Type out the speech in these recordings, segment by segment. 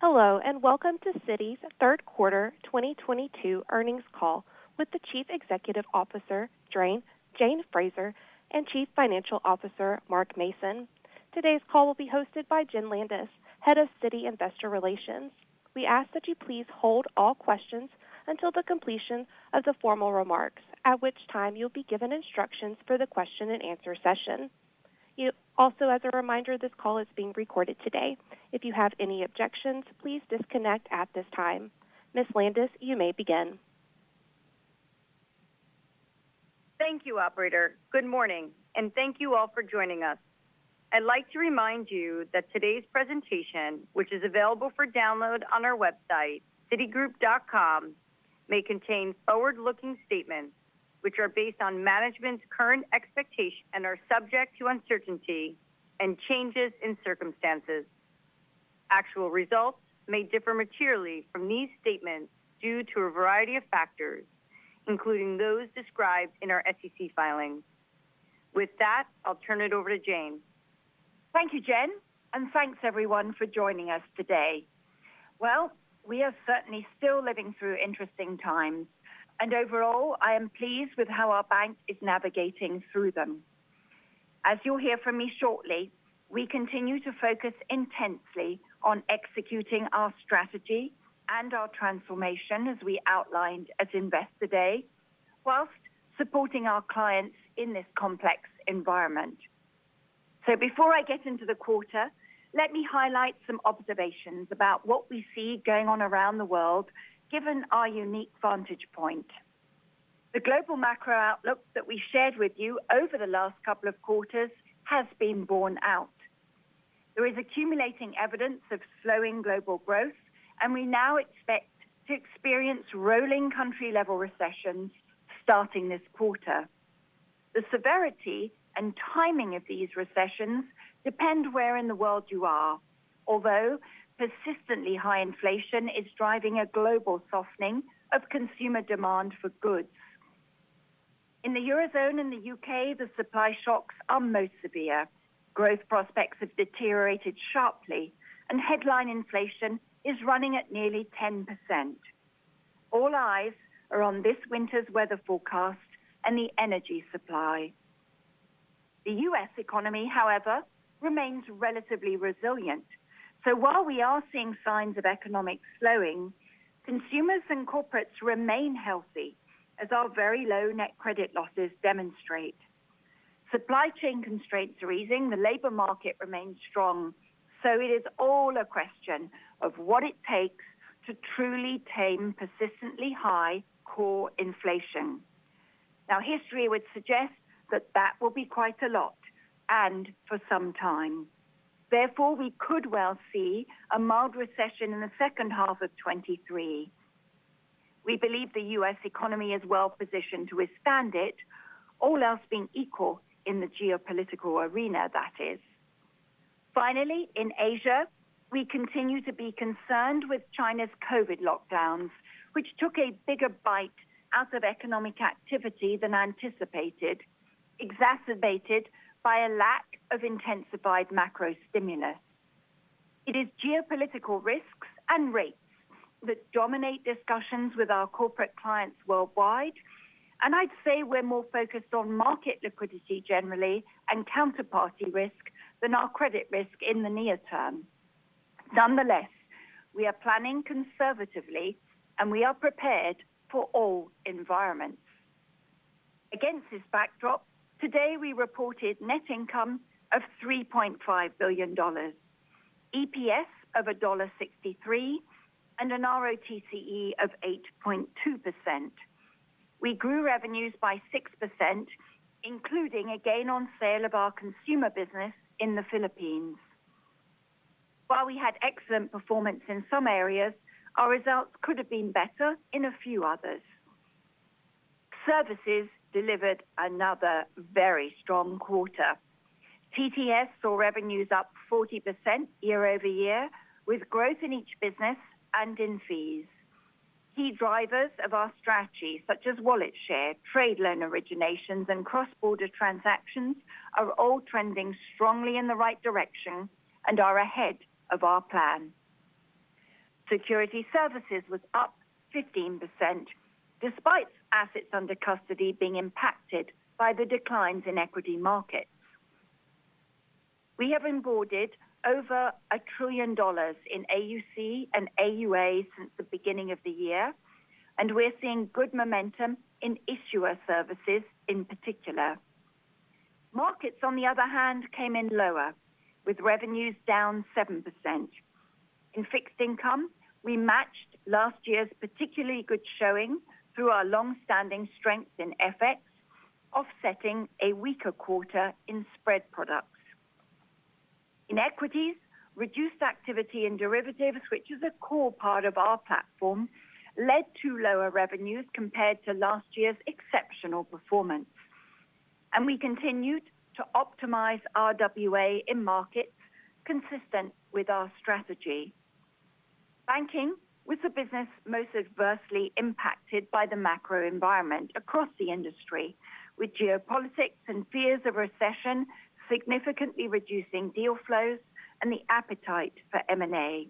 Hello, and welcome to Citi's third quarter 2022 earnings call with the Chief Executive Officer, Jane Fraser, and Chief Financial Officer, Mark Mason. Today's call will be hosted by Jen Landis, Head of Citi Investor Relations. We ask that you please hold all questions until the completion of the formal remarks, at which time you'll be given instructions for the question and answer session. Also, as a reminder, this call is being recorded today. If you have any objections, please disconnect at this time. Ms. Landis, you may begin. Thank you, operator. Good morning, and thank you all for joining us. I'd like to remind you that today's presentation, which is available for download on our website, citigroup.com, may contain forward-looking statements which are based on management's current expectations and are subject to uncertainty and changes in circumstances. Actual results may differ materially from these statements due to a variety of factors, including those described in our SEC filings. With that, I'll turn it over to Jane. Thank you, Jen, and thanks everyone for joining us today. Well, we are certainly still living through interesting times, and overall, I am pleased with how our bank is navigating through them. As you'll hear from me shortly, we continue to focus intensely on executing our strategy and our transformation as we outlined at Investor Day, whilst supporting our clients in this complex environment. So before I get into the quarter, let me highlight some observations about what we see going on around the world, given our unique vantage point. The global macro outlook that we shared with you over the last couple of quarters has been borne out. There is accumulating evidence of slowing global growth, and we now expect to experience rolling country-level recessions starting this quarter. The severity and timing of these recessions depend where in the world you are, although persistently high inflation is driving a global softening of consumer demand for goods. In the Eurozone and the UK, the supply shocks are most severe. Growth prospects have deteriorated sharply, and headline inflation is running at nearly 10%. All eyes are on this winter's weather forecast and the energy supply. The US economy, however, remains relatively resilient. So while we are seeing signs of economic slowing, consumers and corporates remain healthy, as our very low net credit losses demonstrate. Supply chain constraints are easing, the labor market remains strong, so it is all a question of what it takes to truly tame persistently high core inflation. Now, history would suggest that that will be quite a lot, and for some time. Therefore, we could well see a mild recession in the second half of 23. We believe the U.S. economy is well positioned to withstand it, all else being equal in the geopolitical arena, that is. Finally, in Asia, we continue to be concerned with China's COVID lockdowns, which took a bigger bite out of economic activity than anticipated, exacerbated by a lack of intensified macro stimulus. It is geopolitical risks and rates that dominate discussions with our corporate clients worldwide, and I'd say we're more focused on market liquidity generally and counterparty risk than our credit risk in the near term. Nonetheless, we are planning conservatively and we are prepared for all environments. Against this backdrop, today we reported net income of $3.5 billion, EPS of $1.63, and an ROTCE of 8.2%. We grew revenues by 6%, including a gain on sale of our consumer business in the Philippines. While we had excellent performance in some areas, our results could have been better in a few others. Services delivered another very strong quarter. TTS saw revenues up 40% year over year, with growth in each business and in fees. Key drivers of our strategy, such as wallet share, trade loan originations, and cross-border transactions, are all trending strongly in the right direction and are ahead of our plan. Security services was up 15%, despite assets under custody being impacted by the declines in equity markets. We have onboarded over $1 trillion in AUC and AUA since the beginning of the year, and we're seeing good momentum in issuer services in particular. Markets, on the other hand, came in lower, with revenues down 7%. In fixed income, we matched last year's particularly good showing through our long-standing strength in FX, offsetting a weaker quarter in spread products. In equities, reduced activity in derivatives, which is a core part of our platform, led to lower revenues compared to last year's exceptional performance. And we continued to optimize RWA in markets consistent with our strategy. Banking was the business most adversely impacted by the macro environment across the industry, with geopolitics and fears of recession significantly reducing deal flows and the appetite for M&A.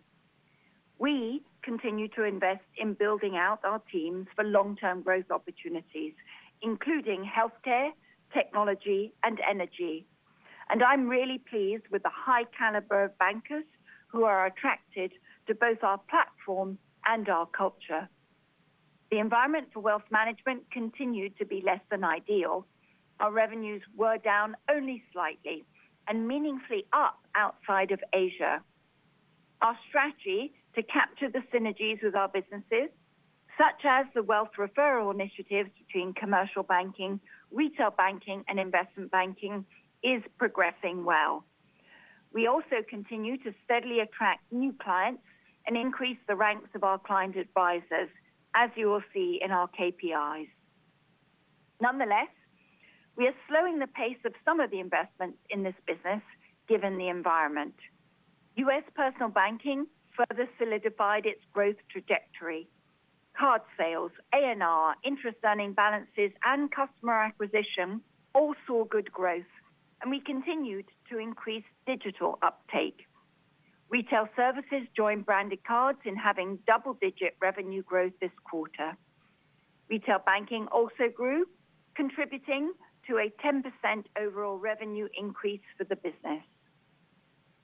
We continue to invest in building out our teams for long-term growth opportunities, including healthcare, technology, and energy. And I'm really pleased with the high caliber of bankers who are attracted to both our platform and our culture. The environment for wealth management continued to be less than ideal. Our revenues were down only slightly and meaningfully up outside of Asia. Our strategy to capture the synergies with our businesses, such as the wealth referral initiatives between commercial banking, retail banking, and investment banking, is progressing well. We also continue to steadily attract new clients and increase the ranks of our client advisors, as you will see in our KPIs. Nonetheless, we are slowing the pace of some of the investments in this business, given the environment. U.S. personal banking further solidified its growth trajectory. Card sales, A&R, interest-earning balances, and customer acquisition all saw good growth, and we continued to increase digital uptake. Retail services joined branded cards in having double-digit revenue growth this quarter. Retail banking also grew, contributing to a 10% overall revenue increase for the business.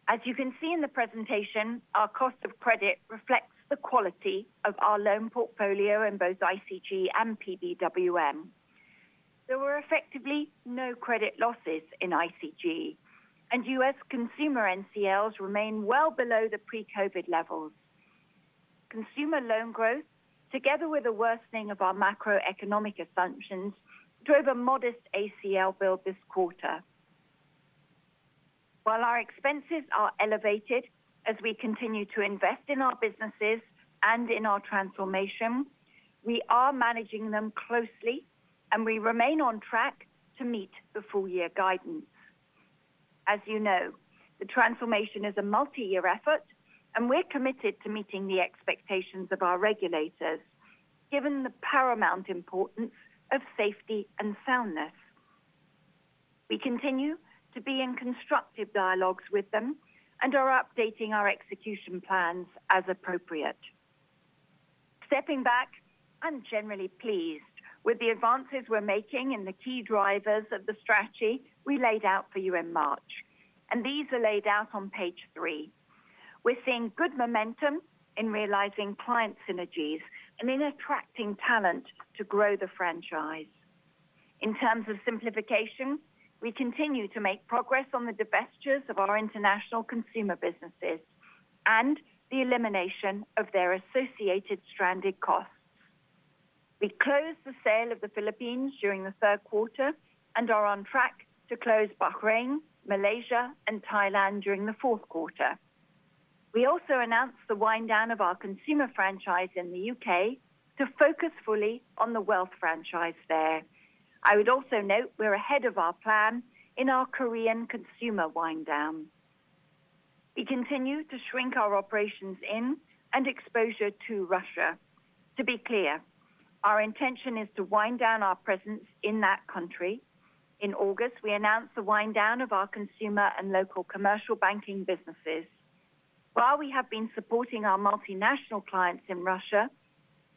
As you can see in the presentation, our cost of credit reflects the quality of our loan portfolio in both ICG and PBWM. There were effectively no credit losses in ICG, and U.S. consumer NCLs remain well below the pre-COVID levels. Consumer loan growth, together with a worsening of our macroeconomic assumptions, drove a modest ACL build this quarter. While our expenses are elevated as we continue to invest in our businesses and in our transformation, we are managing them closely, and we remain on track to meet the full-year guidance. As you know, the transformation is a multi-year effort, and we're committed to meeting the expectations of our regulators, given the paramount importance of safety and soundness. We continue to be in constructive dialogues with them and are updating our execution plans as appropriate. Stepping back, I'm generally pleased with the advances we're making in the key drivers of the strategy we laid out for you in March. And these are laid out on page 3. We're seeing good momentum in realizing client synergies and in attracting talent to grow the franchise. In terms of simplification, we continue to make progress on the divestitures of our international consumer businesses and the elimination of their associated stranded costs. We closed the sale of the Philippines during the third quarter and are on track to close Bahrain, Malaysia, and Thailand during the fourth quarter. We also announced the wind down of our consumer franchise in the UK to focus fully on the wealth franchise there. I would also note we're ahead of our plan in our Korean consumer wind down. We continue to shrink our operations in and exposure to Russia. To be clear, our intention is to wind down our presence in that country. In August, we announced the wind down of our consumer and local commercial banking businesses. While we have been supporting our multinational clients in Russia,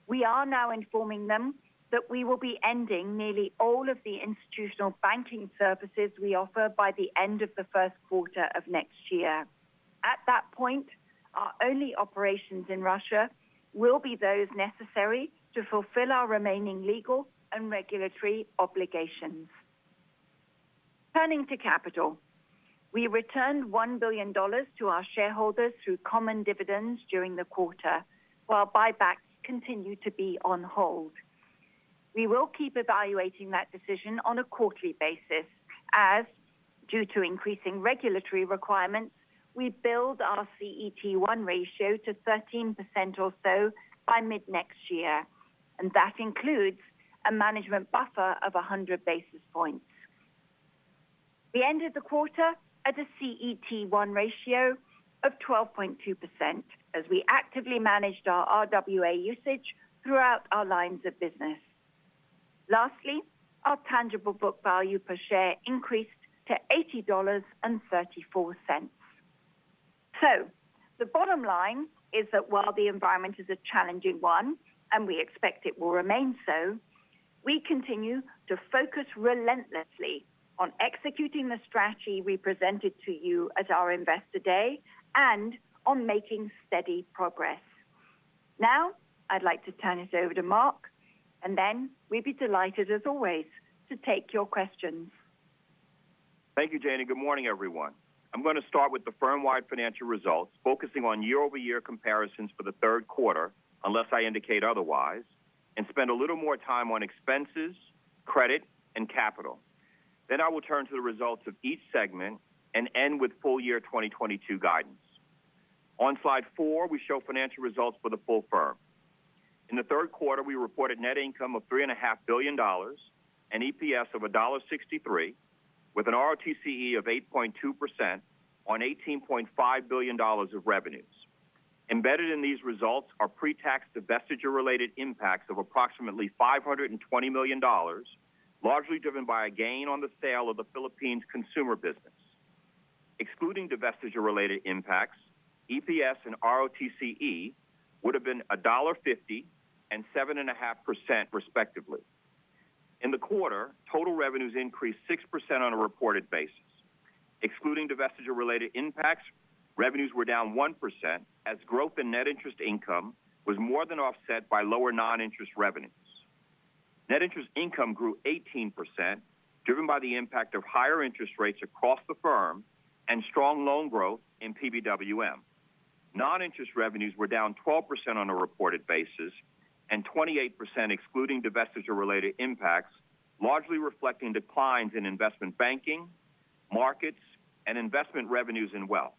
we are now informing them that we will be ending nearly all of the institutional banking services we offer by the end of the first quarter of next year. At that point, our only operations in Russia will be those necessary to fulfill our remaining legal and regulatory obligations. Turning to capital, we returned $1 billion to our shareholders through common dividends during the quarter, while buybacks continue to be on hold. We will keep evaluating that decision on a quarterly basis as, due to increasing regulatory requirements, we build our CET1 ratio to 13% or so by mid-next year, and that includes a management buffer of 100 basis points. We ended the quarter at a CET1 ratio of 12.2% as we actively managed our RWA usage throughout our lines of business. Lastly, our tangible book value per share increased to $80.34. So, the bottom line is that while the environment is a challenging one, and we expect it will remain so, we continue to focus relentlessly on executing the strategy we presented to you at our Investor Day and on making steady progress. Now, I'd like to turn it over to Mark, and then we'd be delighted, as always, to take your questions. Thank you, Jane, and good morning, everyone. I'm going to start with the firm-wide financial results, focusing on year-over-year comparisons for the third quarter, unless I indicate otherwise, and spend a little more time on expenses, credit, and capital. Then I will turn to the results of each segment and end with full year 2022 guidance. On slide 4, we show financial results for the full firm. In the third quarter, we reported net income of $3.5 billion, an EPS of $1.63, with an ROTCE of 8.2% on $18.5 billion of revenues. Embedded in these results are pre-tax divestiture-related impacts of approximately $520 million, largely driven by a gain on the sale of the Philippines consumer business. Excluding divestiture-related impacts, EPS and ROTCE would have been $1.50 and 7.5% respectively. In the quarter, total revenues increased 6% on a reported basis. Excluding divestiture-related impacts, revenues were down 1% as growth in net interest income was more than offset by lower non-interest revenues. Net interest income grew 18%, driven by the impact of higher interest rates across the firm and strong loan growth in PBWM. Non-interest revenues were down 12% on a reported basis and 28% excluding divestiture-related impacts, largely reflecting declines in investment banking, markets, and investment revenues in wealth.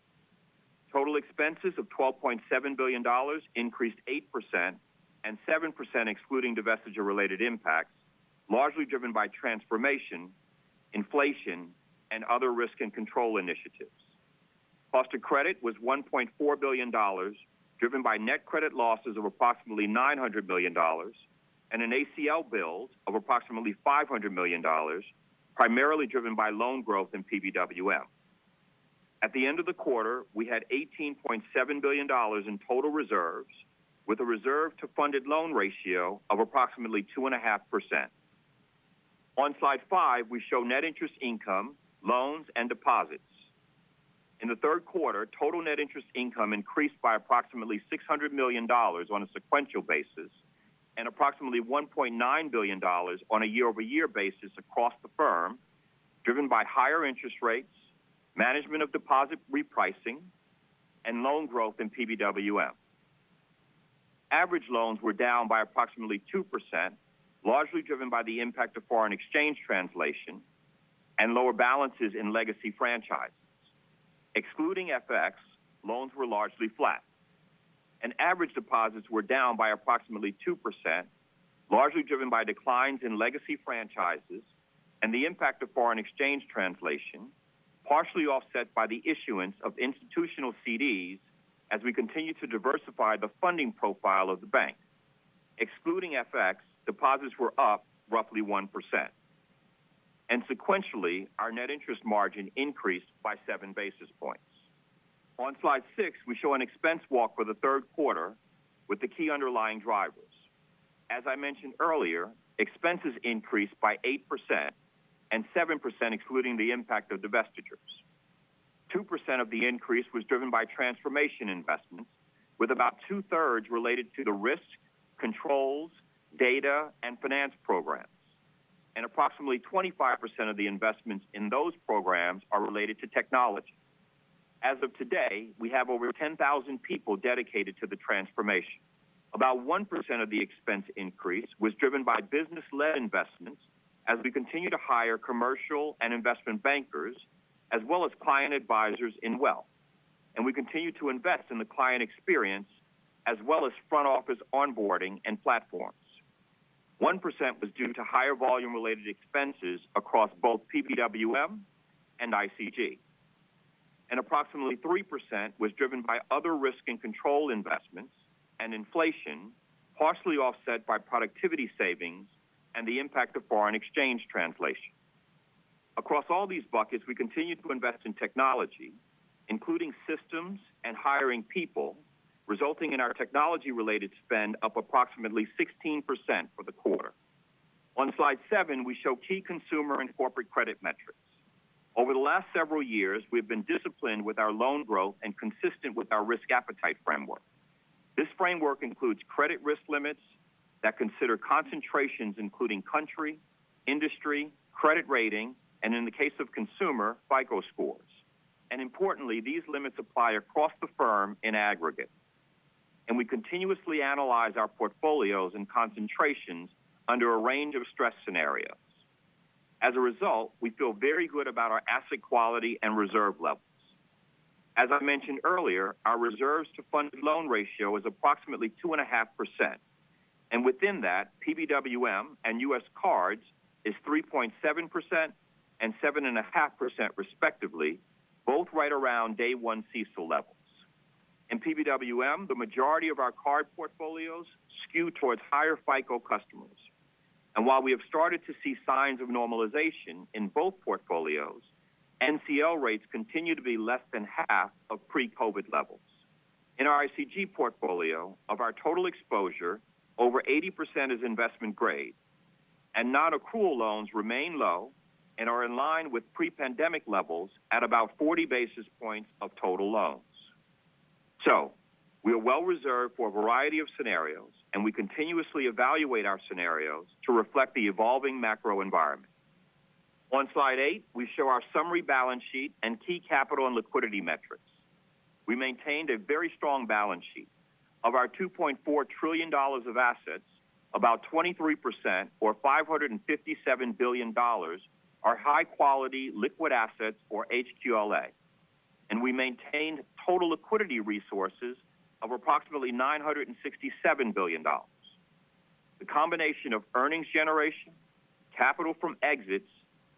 Total expenses of $12.7 billion increased 8% and 7% excluding divestiture-related impacts, largely driven by transformation, inflation, and other risk and control initiatives. Cost of credit was $1.4 billion, driven by net credit losses of approximately $900 million and an ACL build of approximately $500 million, primarily driven by loan growth in PBWM. At the end of the quarter, we had $18.7 billion in total reserves, with a reserve to funded loan ratio of approximately 2.5%. On slide 5, we show net interest income, loans, and deposits. In the third quarter, total net interest income increased by approximately $600 million on a sequential basis and approximately $1.9 billion on a year-over-year basis across the firm, driven by higher interest rates, management of deposit repricing, and loan growth in PBWM. Average loans were down by approximately 2%, largely driven by the impact of foreign exchange translation and lower balances in legacy franchises. Excluding FX, loans were largely flat, and average deposits were down by approximately 2%, largely driven by declines in legacy franchises and the impact of foreign exchange translation, partially offset by the issuance of institutional CDs as we continue to diversify the funding profile of the bank. Excluding FX, deposits were up roughly 1%. And sequentially, our net interest margin increased by 7 basis points. On slide 6, we show an expense walk for the third quarter with the key underlying drivers. As I mentioned earlier, expenses increased by 8% and 7% excluding the impact of divestitures. 2% of the increase was driven by transformation investments, with about 2/3 related to the risk, controls, data, and finance programs. And approximately 25% of the investments in those programs are related to technology. As of today, we have over 10,000 people dedicated to the transformation. About 1% of the expense increase was driven by business-led investments as we continue to hire commercial and investment bankers, as well as client advisors in wealth. And we continue to invest in the client experience, as well as front office onboarding and platforms. 1% was due to higher volume-related expenses across both PBWM and ICG. And approximately 3% was driven by other risk and control investments and inflation, partially offset by productivity savings and the impact of foreign exchange translation. Across all these buckets, we continue to invest in technology, including systems and hiring people, resulting in our technology-related spend up approximately 16% for the quarter. On slide 7, we show key consumer and corporate credit metrics. Over the last several years, we've been disciplined with our loan growth and consistent with our risk appetite framework. This framework includes credit risk limits that consider concentrations including country, industry, credit rating, and in the case of consumer, FICO scores. And importantly, these limits apply across the firm in aggregate. And we continuously analyze our portfolios and concentrations under a range of stress scenarios. As a result, we feel very good about our asset quality and reserve levels. As I mentioned earlier, our reserves to funded loan ratio is approximately 2.5%. And within that, PBWM and U.S. cards is 3.7% and 7.5% respectively, both right around day one CECL levels. In PBWM, the majority of our card portfolios skew towards higher FICO customers. And while we have started to see signs of normalization in both portfolios, NCL rates continue to be less than half of pre-COVID levels. In our ICG portfolio, of our total exposure, over 80% is investment grade, and non-accrual loans remain low and are in line with pre-pandemic levels at about 40 basis points of total loans. So, we are well reserved for a variety of scenarios, and we continuously evaluate our scenarios to reflect the evolving macro environment. On slide 8, we show our summary balance sheet and key capital and liquidity metrics. We maintained a very strong balance sheet. Of our $2.4 trillion of assets, about 23%, or $557 billion, are high-quality liquid assets, or HQLA. And we maintained total liquidity resources of approximately $967 billion. The combination of earnings generation, capital from exits,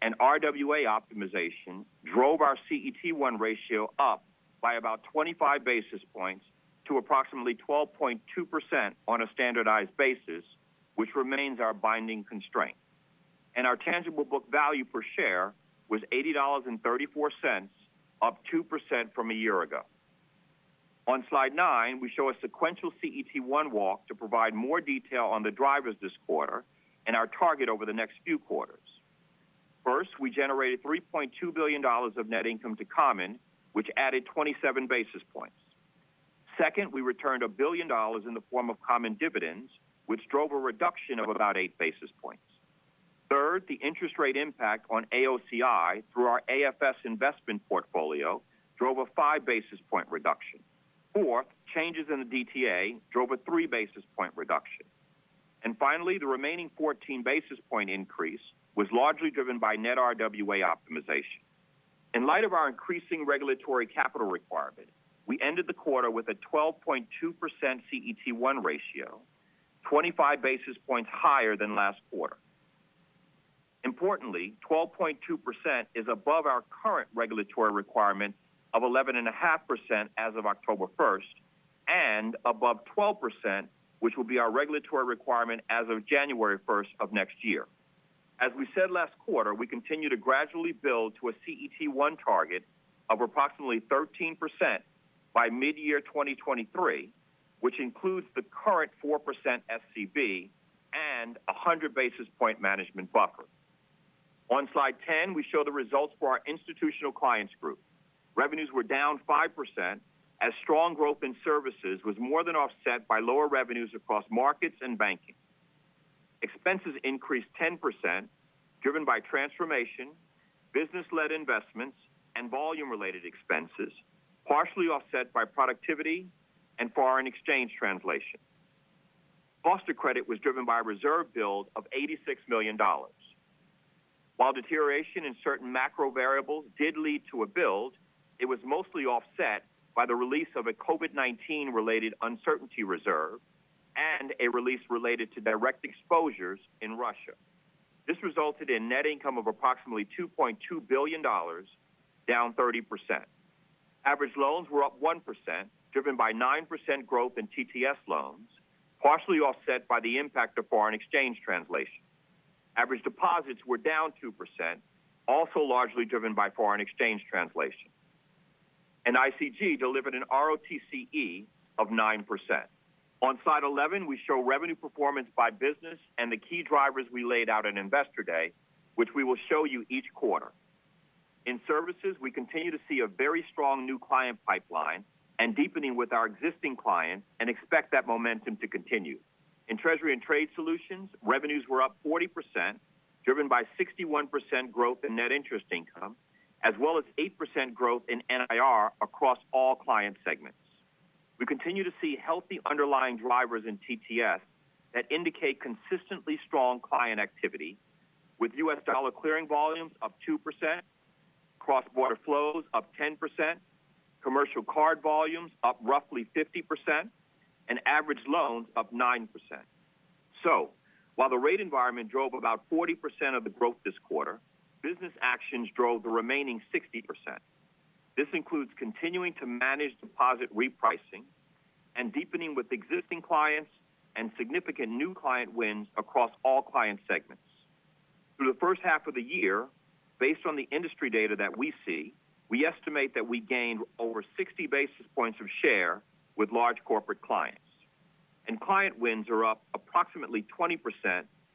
and RWA optimization drove our CET1 ratio up by about 25 basis points to approximately 12.2% on a standardized basis, which remains our binding constraint. And our tangible book value per share was $80.34, up 2% from a year ago. On slide 9, we show a sequential CET1 walk to provide more detail on the drivers this quarter and our target over the next few quarters. First, we generated $3.2 billion of net income to common, which added 27 basis points. Second, we returned $1 billion in the form of common dividends, which drove a reduction of about 8 basis points. Third, the interest rate impact on AOCI through our AFS investment portfolio drove a 5 basis point reduction. Fourth, changes in the DTA drove a 3 basis point reduction. And finally, the remaining 14 basis point increase was largely driven by net RWA optimization. In light of our increasing regulatory capital requirement, we ended the quarter with a 12.2% CET1 ratio, 25 basis points higher than last quarter. Importantly, 12.2% is above our current regulatory requirement of 11.5% as of October 1st, and above 12%, which will be our regulatory requirement as of January 1st of next year. As we said last quarter, we continue to gradually build to a CET1 target of approximately 13% by mid-year 2023, which includes the current 4% SCB and a 100 basis point management buffer. On slide 10, we show the results for our institutional clients group. Revenues were down 5% as strong growth in services was more than offset by lower revenues across markets and banking. Expenses increased 10%, driven by transformation, business-led investments, and volume-related expenses, partially offset by productivity and foreign exchange translation. Cost of credit was driven by a reserve build of $86 million. While deterioration in certain macro variables did lead to a build, it was mostly offset by the release of a COVID-19 related uncertainty reserve and a release related to direct exposures in Russia. This resulted in net income of approximately $2.2 billion, down 30%. Average loans were up 1%, driven by 9% growth in TTS loans, partially offset by the impact of foreign exchange translation. Average deposits were down 2%, also largely driven by foreign exchange translation. And ICG delivered an ROTCE of 9%. On slide 11, we show revenue performance by business and the key drivers we laid out at Investor Day, which we will show you each quarter. In services, we continue to see a very strong new client pipeline and deepening with our existing clients and expect that momentum to continue. In Treasury and Trade Solutions, revenues were up 40%, driven by 61% growth in net interest income, as well as 8% growth in NIR across all client segments. We continue to see healthy underlying drivers in TTS that indicate consistently strong client activity, with U.S. dollar clearing volumes up 2%, cross-border flows up 10%, commercial card volumes up roughly 50%, and average loans up 9%. So, while the rate environment drove about 40% of the growth this quarter, business actions drove the remaining 60%. This includes continuing to manage deposit repricing and deepening with existing clients and significant new client wins across all client segments. Through the first half of the year, based on the industry data that we see, we estimate that we gained over 60 basis points of share with large corporate clients. And client wins are up approximately 20%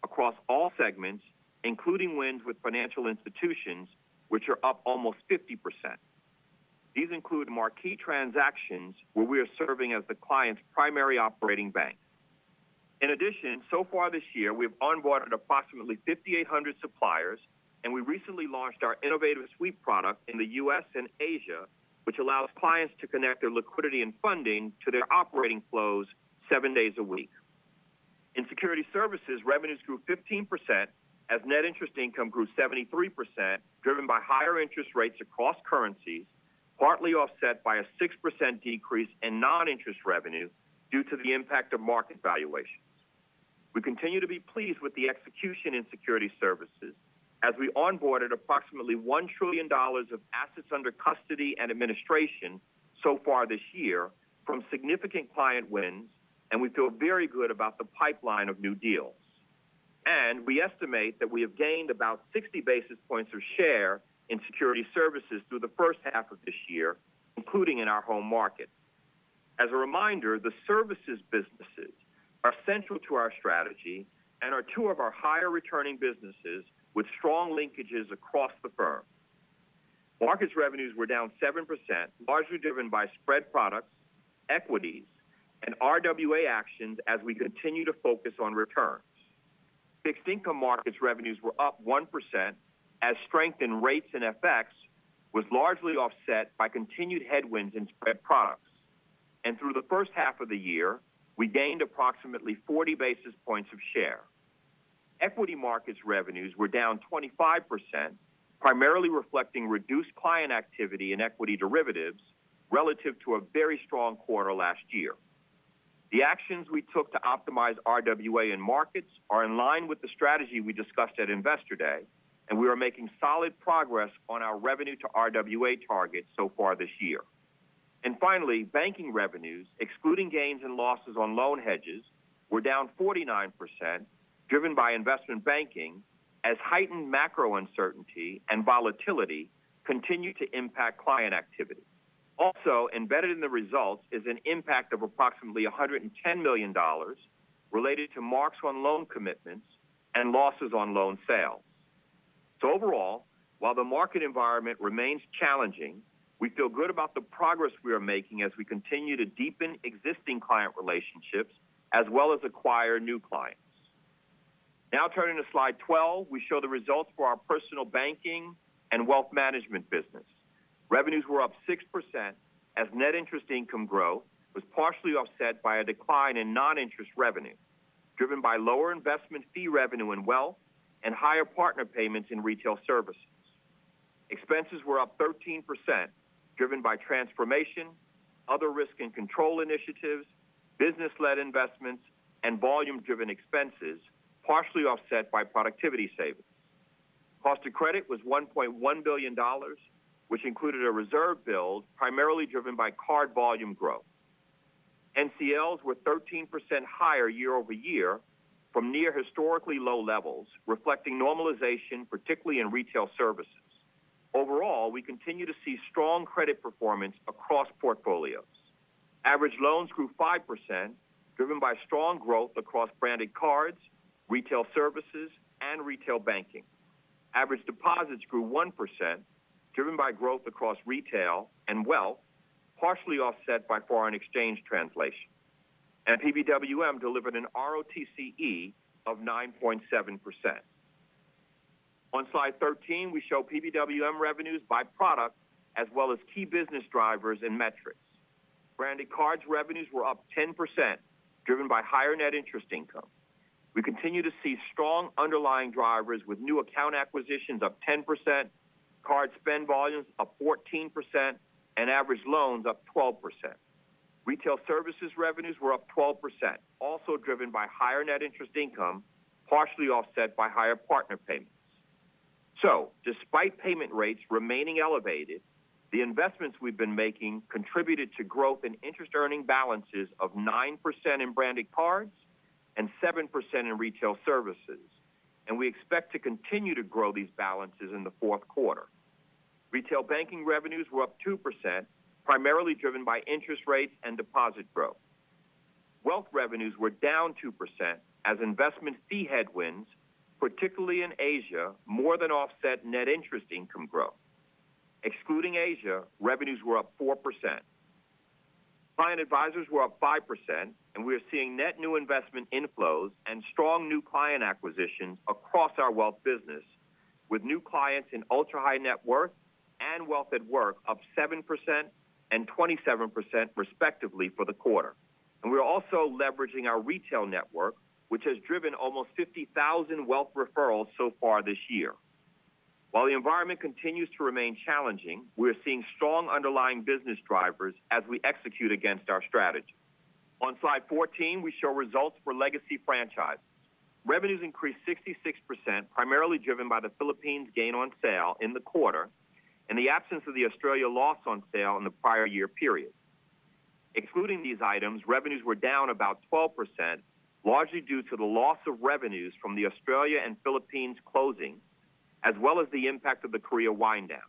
across all segments, including wins with financial institutions, which are up almost 50%. These include marquee transactions where we are serving as the client's primary operating bank. In addition, so far this year, we've onboarded approximately 5,800 suppliers, and we recently launched our innovative sweep product in the U.S. and Asia, which allows clients to connect their liquidity and funding to their operating flows 7 days a week. In security services, revenues grew 15% as net interest income grew 73%, driven by higher interest rates across currencies, partly offset by a 6% decrease in non-interest revenue due to the impact of market valuations. We continue to be pleased with the execution in security services as we onboarded approximately $1 trillion of assets under custody and administration so far this year from significant client wins, and we feel very good about the pipeline of new deals. And we estimate that we have gained about 60 basis points of share in security services through the first half of this year, including in our home market. As a reminder, the services businesses are central to our strategy and are two of our higher returning businesses with strong linkages across the firm. Markets revenues were down 7%, largely driven by spread products, equities, and RWA actions as we continue to focus on returns. Fixed income markets revenues were up 1% as strength in rates and FX was largely offset by continued headwinds in spread products. And through the first half of the year, we gained approximately 40 basis points of share. Equity markets revenues were down 25%, primarily reflecting reduced client activity in equity derivatives relative to a very strong quarter last year. The actions we took to optimize RWA in markets are in line with the strategy we discussed at Investor Day, and we are making solid progress on our revenue to RWA target so far this year. And finally, banking revenues, excluding gains and losses on loan hedges, were down 49%, driven by investment banking, as heightened macro uncertainty and volatility continue to impact client activity. Also, embedded in the results is an impact of approximately $110 million related to marks on loan commitments and losses on loan sales. So overall, while the market environment remains challenging, we feel good about the progress we are making as we continue to deepen existing client relationships as well as acquire new clients. Now turning to slide 12, we show the results for our personal banking and wealth management business. Revenues were up 6% as net interest income growth was partially offset by a decline in non-interest revenue, driven by lower investment fee revenue in wealth and higher partner payments in retail services. Expenses were up 13%, driven by transformation, other risk and control initiatives, business-led investments, and volume-driven expenses, partially offset by productivity savings. Cost of credit was $1.1 billion, which included a reserve build primarily driven by card volume growth. NCLs were 13% higher year over year from near historically low levels, reflecting normalization, particularly in retail services. Overall, we continue to see strong credit performance across portfolios. Average loans grew 5%, driven by strong growth across branded cards, retail services, and retail banking. Average deposits grew 1%, driven by growth across retail and wealth, partially offset by foreign exchange translation. And PBWM delivered an ROTCE of 9.7%. On slide 13, we show PBWM revenues by product as well as key business drivers and metrics. Branded cards revenues were up 10%, driven by higher net interest income. We continue to see strong underlying drivers with new account acquisitions up 10%, card spend volumes up 14%, and average loans up 12%. Retail services revenues were up 12%, also driven by higher net interest income, partially offset by higher partner payments. So, despite payment rates remaining elevated, the investments we've been making contributed to growth in interest-earning balances of 9% in branded cards and 7% in retail services, and we expect to continue to grow these balances in the fourth quarter. Retail banking revenues were up 2%, primarily driven by interest rates and deposit growth. Wealth revenues were down 2% as investment fee headwinds, particularly in Asia, more than offset net interest income growth. Excluding Asia, revenues were up 4%. Client advisors were up 5%, and we are seeing net new investment inflows and strong new client acquisitions across our wealth business, with new clients in ultra-high net worth and wealth at work up 7% and 27% respectively for the quarter. And we're also leveraging our retail network, which has driven almost 50,000 wealth referrals so far this year. While the environment continues to remain challenging, we are seeing strong underlying business drivers as we execute against our strategy. On slide 14, we show results for legacy franchises. Revenues increased 66%, primarily driven by the Philippines gain on sale in the quarter and the absence of the Australia loss on sale in the prior year period. Excluding these items, revenues were down about 12%, largely due to the loss of revenues from the Australia and Philippines closing, as well as the impact of the Korea wind down.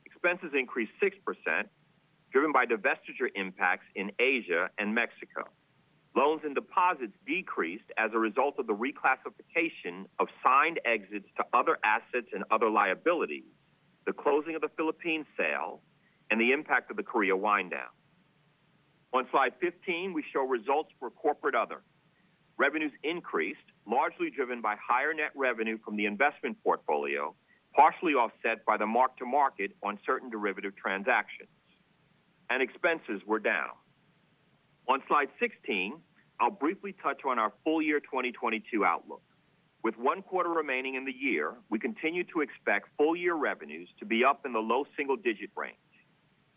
Expenses increased 6%, driven by divestiture impacts in Asia and Mexico. Loans and deposits decreased as a result of the reclassification of signed exits to other assets and other liabilities, the closing of the Philippines sale, and the impact of the Korea wind down. On slide 15, we show results for corporate other. Revenues increased, largely driven by higher net revenue from the investment portfolio, partially offset by the mark-to-market on certain derivative transactions. And expenses were down. On slide 16, I'll briefly touch on our full year 2022 outlook. With one quarter remaining in the year, we continue to expect full year revenues to be up in the low single-digit range,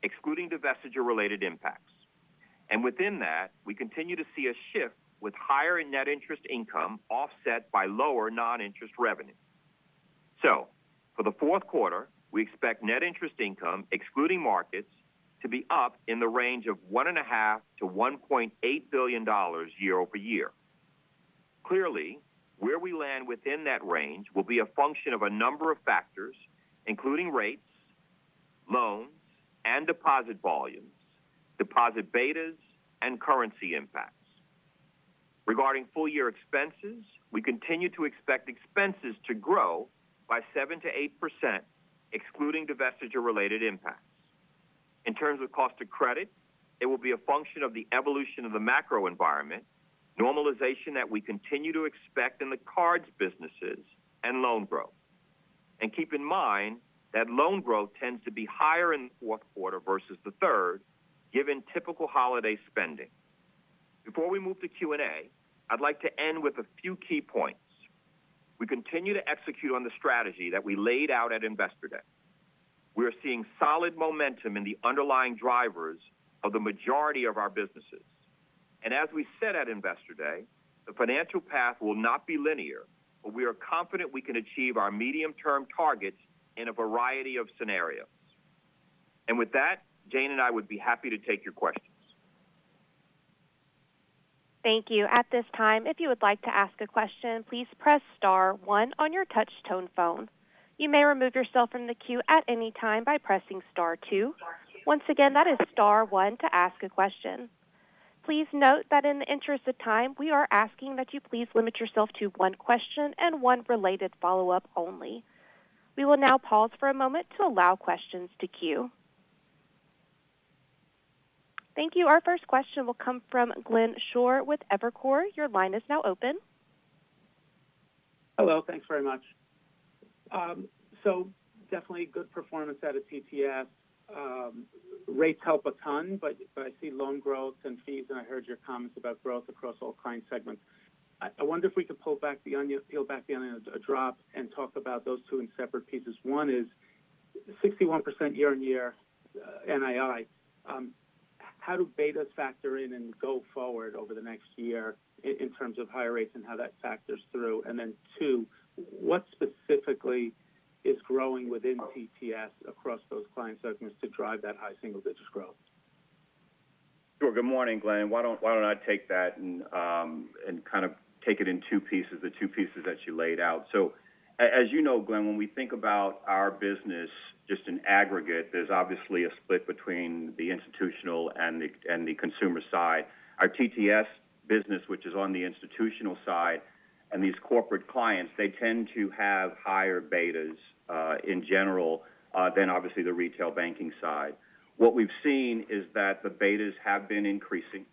excluding divestiture-related impacts. And within that, we continue to see a shift with higher net interest income offset by lower non-interest revenue. So, for the fourth quarter, we expect net interest income, excluding markets, to be up in the range of $1.5 to $1.8 billion year over year. Clearly, where we land within that range will be a function of a number of factors, including rates, loans, and deposit volumes, deposit betas, and currency impacts. Regarding full-year expenses, we continue to expect expenses to grow by 7 to 8%, excluding divestiture-related impacts. In terms of cost of credit, it will be a function of the evolution of the macro environment, normalization that we continue to expect in the cards businesses, and loan growth. And keep in mind that loan growth tends to be higher in the fourth quarter versus the third, given typical holiday spending. Before we move to Q&A, I'd like to end with a few key points. We continue to execute on the strategy that we laid out at Investor Day. We are seeing solid momentum in the underlying drivers of the majority of our businesses. And as we said at Investor Day, the financial path will not be linear, but we are confident we can achieve our medium-term targets in a variety of scenarios. And with that, Jane and I would be happy to take your questions. Thank you. At this time, if you would like to ask a question, please press star 1 on your touch-tone phone. You may remove yourself from the queue at any time by pressing star 2. Once again, that is star 1 to ask a question. Please note that in the interest of time, we are asking that you please limit yourself to one question and one related follow-up only. We will now pause for a moment to allow questions to queue. Thank you. Our first question will come from Glenn Schorr with Evercore. Your line is now open. Hello. Thanks very much. So definitely good performance out of TTS. Rates help a ton, but I see loan growth and fees, and I heard your comments about growth across all client segments. I wonder if we could peel back the onion a drop and talk about those two in separate pieces. One is 61% year-on-year NII. How do betas factor in and go forward over the next year in terms of higher rates and how that factors through? And then two, what specifically is growing within TTS across those client segments to drive that high single-digit growth? Sure. Good morning, Glenn. Why don't I take that and kind of take it in two pieces, the two pieces that you laid out. So as you know, Glenn, when we think about our business just in aggregate, there's obviously a split between the institutional and the consumer side. Our TTS business, which is on the institutional side, and these corporate clients, they tend to have higher betas in general than obviously the retail banking side. What we've seen is that the betas have been increasing.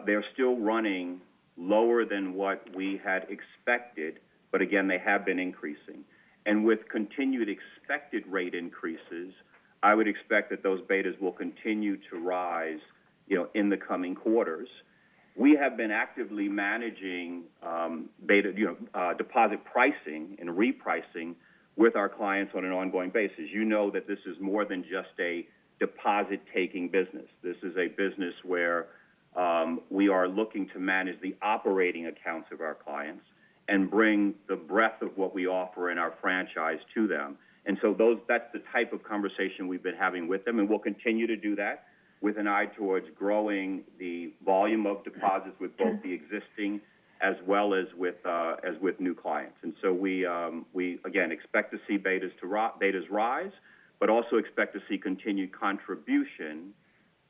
They're still running lower than what we had expected, but again, they have been increasing. And with continued expected rate increases, I would expect that those betas will continue to rise, in the coming quarters. We have been actively managing deposit pricing and repricing with our clients on an ongoing basis. You know that this is more than just a deposit-taking business. This is a business where we are looking to manage the operating accounts of our clients and bring the breadth of what we offer in our franchise to them. And so that's the type of conversation we've been having with them, and we'll continue to do that with an eye towards growing the volume of deposits with both the existing as well as with new clients. And so we again expect to see betas rise, but also expect to see continued contribution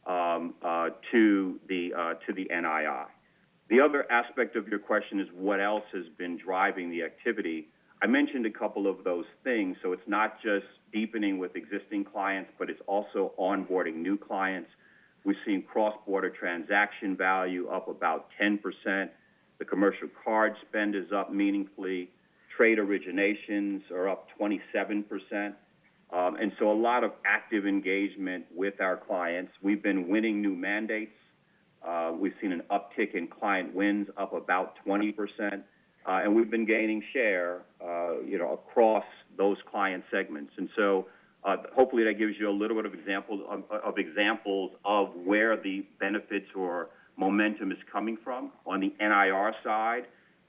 to the NII. The other aspect of your question is what else has been driving the activity. I mentioned a couple of those things, so it's not just deepening with existing clients, but it's also onboarding new clients. We've seen cross-border transaction value up about 10%. The commercial card spend is up meaningfully. Trade originations are up 27%. And so a lot of active engagement with our clients. We've been winning new mandates. We've seen an uptick in client wins up about 20%. And we've been gaining share, across those client segments. And so hopefully that gives you a little bit of examples of where the benefits or momentum is coming from. On the NIR side,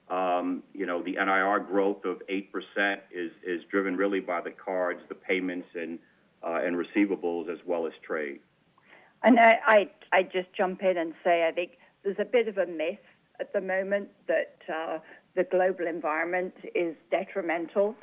the NIR growth of 8% is driven really by the cards, the payments, and receivables, as well as trade. And I just jump in and say I think there's a bit of a myth at the moment that the global environment is detrimental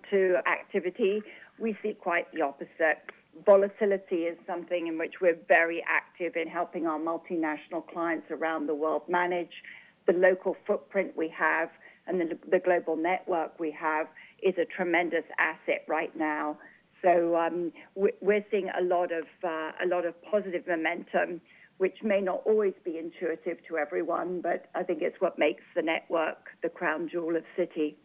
to activity. We see quite the opposite. Volatility is something in which we're very active in helping our multinational clients around the world manage. The local footprint we have and the global network we have is a tremendous asset right now. So we're seeing a lot of positive momentum, which may not always be intuitive to everyone, but I think it's what makes the network the crown jewel of Citi.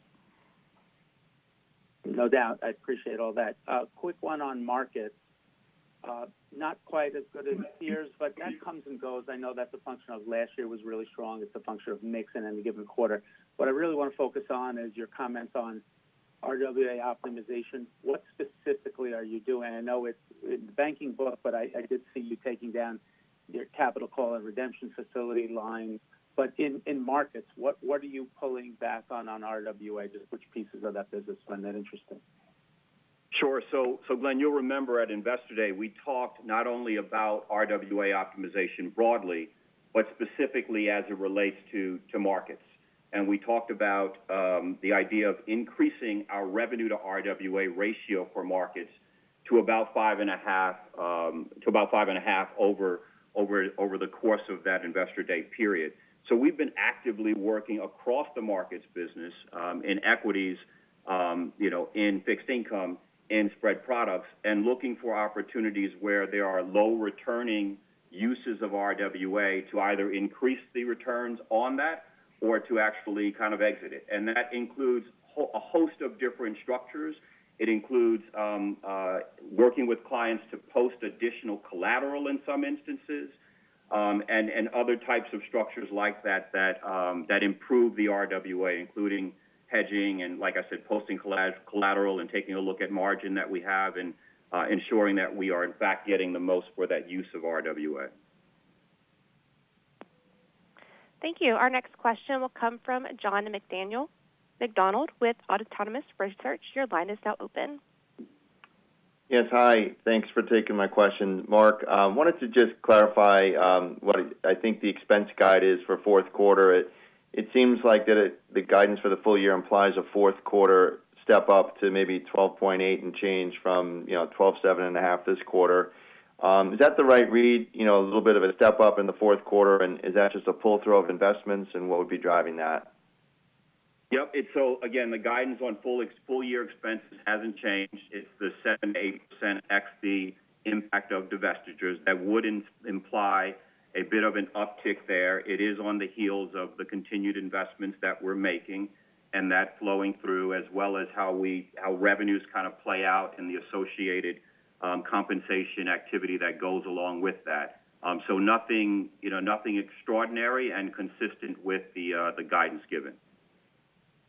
No doubt. I appreciate all that. Quick one on markets. Not quite as good as peers, but that comes and goes. I know that's a function of last year was really strong. It's a function of mix in any given quarter. What I really want to focus on is your comments on RWA optimization. What specifically are you doing? I know it's in the banking book, but I did see you taking down your capital call and redemption facility line. But in markets, what are you pulling back on RWA? Just which pieces of that business find that interesting? Sure. So Glenn, you'll remember at Investor Day, we talked not only about RWA optimization broadly, but specifically as it relates to markets. And we talked about the idea of increasing our revenue to RWA ratio for markets to about 5.5 over the course of that Investor Day period. So we've been actively working across the markets business in equities, in fixed income, in spread products, and looking for opportunities where there are low returning uses of RWA to either increase the returns on that or to actually kind of exit it. And that includes a host of different structures. It includes working with clients to post additional collateral in some instances, and other types of structures like that improve the RWA, including hedging and, like I said, posting collateral and taking a look at margin that we have and ensuring that we are, in fact, getting the most for that use of RWA. Thank you. Our next question will come from John McDonald with Autonomous Research. Your line is now open. Yes, hi. Thanks for taking my question. Mark, wanted to just clarify what I think the expense guide is for fourth quarter. It seems like that the guidance for the full year implies a fourth quarter step up to maybe 12.8 and change from 12.7.5 this quarter. Is that the right read? A little bit of a step up in the fourth quarter, and is that just a pull through of investments, and what would be driving that? Yep. So again, the guidance on full year expenses hasn't changed. It's the 7 to 8% ex the impact of divestitures. That would imply a bit of an uptick there. It is on the heels of the continued investments that we're making, and that flowing through, as well as how revenues kind of play out and the associated compensation activity that goes along with that. So nothing extraordinary and consistent with the guidance given.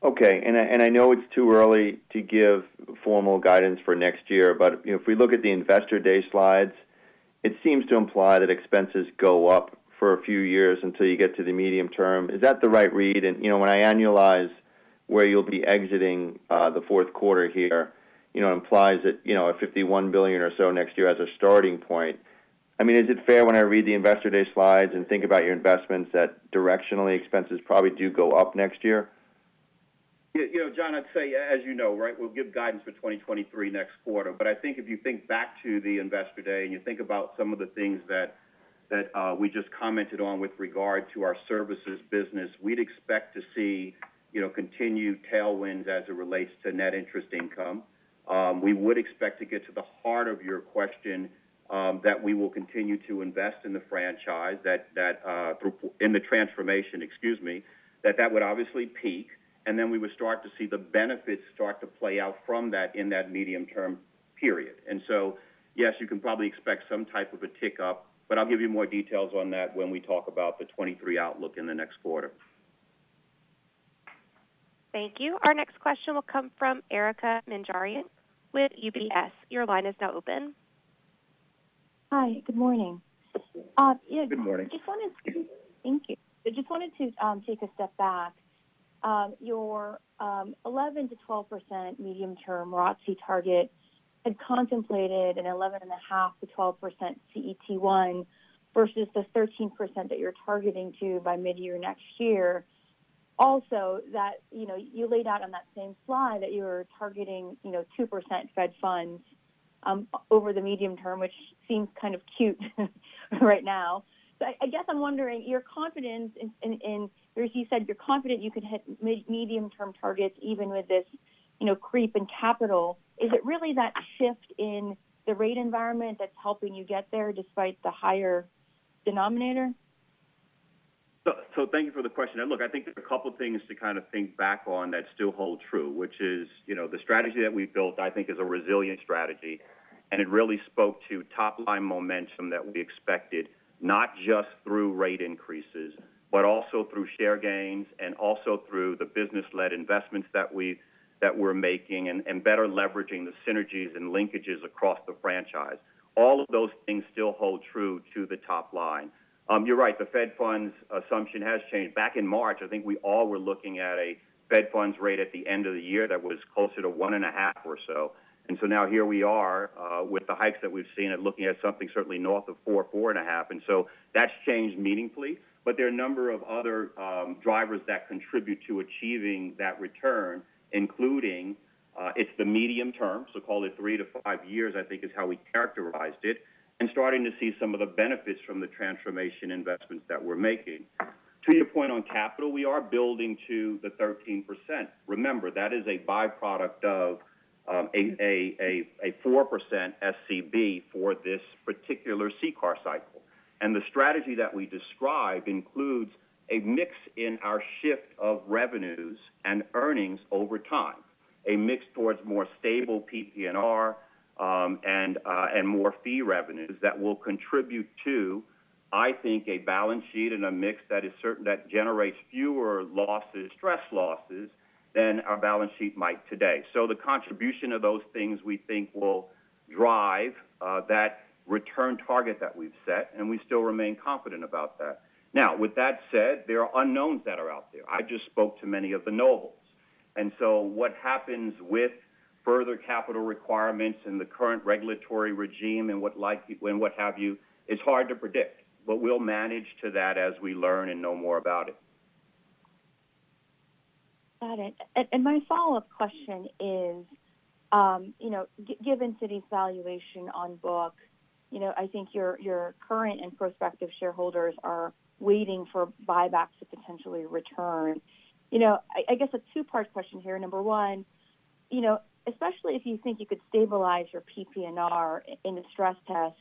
Okay, and I know it's too early to give formal guidance for next year, but if we look at the Investor Day slides, it seems to imply that expenses go up for a few years until you get to the medium term. Is that the right read? And when I annualize where you'll be exiting the fourth quarter here, it implies that a $51 billion or so next year as a starting point. I mean, is it fair when I read the Investor Day slides and think about your investments that directionally expenses probably do go up next year? John, I'd say, as you know, right, we'll give guidance for 2023 next quarter. But I think if you think back to the Investor Day and you think about some of the things that we just commented on with regard to our services business, we'd expect to see, continued tailwinds as it relates to net interest income. We would expect to get to the heart of your question that we will continue to invest in the franchise, in the transformation, that would obviously peak. And then we would start to see the benefits start to play out from that in that medium-term period. And so, yes, you can probably expect some type of a tick up, but I'll give you more details on that when we talk about the 23 outlook in the next quarter. Thank you. Our next question will come from Erica Manjarian with UBS. Your line is now open. Hi, good morning. Good morning. Thank you. I just wanted to take a step back. Your 11 to 12% medium-term ROTCE target had contemplated an 11.5 to 12% CET1 versus the 13% that you're targeting to by mid-year next year. Also, that you laid out on that same slide that you're targeting 2% Fed funds over the medium term, which seems kind of cute right now. So I guess I'm wondering your confidence in as you said, you're confident you can hit medium-term targets even with this, creep in capital. Is it really that shift in the rate environment that's helping you get there despite the higher denominator? So thank you for the question. And look, I think there are a couple of things to kind of think back on that still hold true, which is, the strategy that we've built, I think, is a resilient strategy. And it really spoke to top-line momentum that we expected, not just through rate increases, but also through share gains and also through the business-led investments that we're making and better leveraging the synergies and linkages across the franchise. All of those things still hold true to the top line. You're right, the Fed funds assumption has changed. Back in March, I think we all were looking at a Fed funds rate at the end of the year that was closer to 1.5 or so. And so now here we are with the hikes that we've seen and looking at something certainly north of 4.5. And so that's changed meaningfully. But there are a number of other drivers that contribute to achieving that return, including it's the medium term, so call it 3 to 5 years, I think is how we characterized it, and starting to see some of the benefits from the transformation investments that we're making. To your point on capital, we are building to the 13%. Remember, that is a byproduct of a 4% SCB for this particular CCAR cycle. And the strategy that we describe includes a mix in our shift of revenues and earnings over time, a mix towards more stable PPNR and more fee revenues that will contribute to, I think, a balance sheet and a mix that is certain that generates fewer losses, stress losses, than our balance sheet might today. So the contribution of those things we think will drive that return target that we've set, and we still remain confident about that. Now, with that said, there are unknowns that are out there. I just spoke to many of the nobles. And so what happens with further capital requirements in the current regulatory regime and what have you is hard to predict. But we'll manage to that as we learn and know more about it. Got it. And my follow-up question is, given Citi's valuation on book, I think your current and prospective shareholders are waiting for buybacks to potentially return. I guess a two-part question here. Number one, especially if you think you could stabilize your PPNR in a stress test,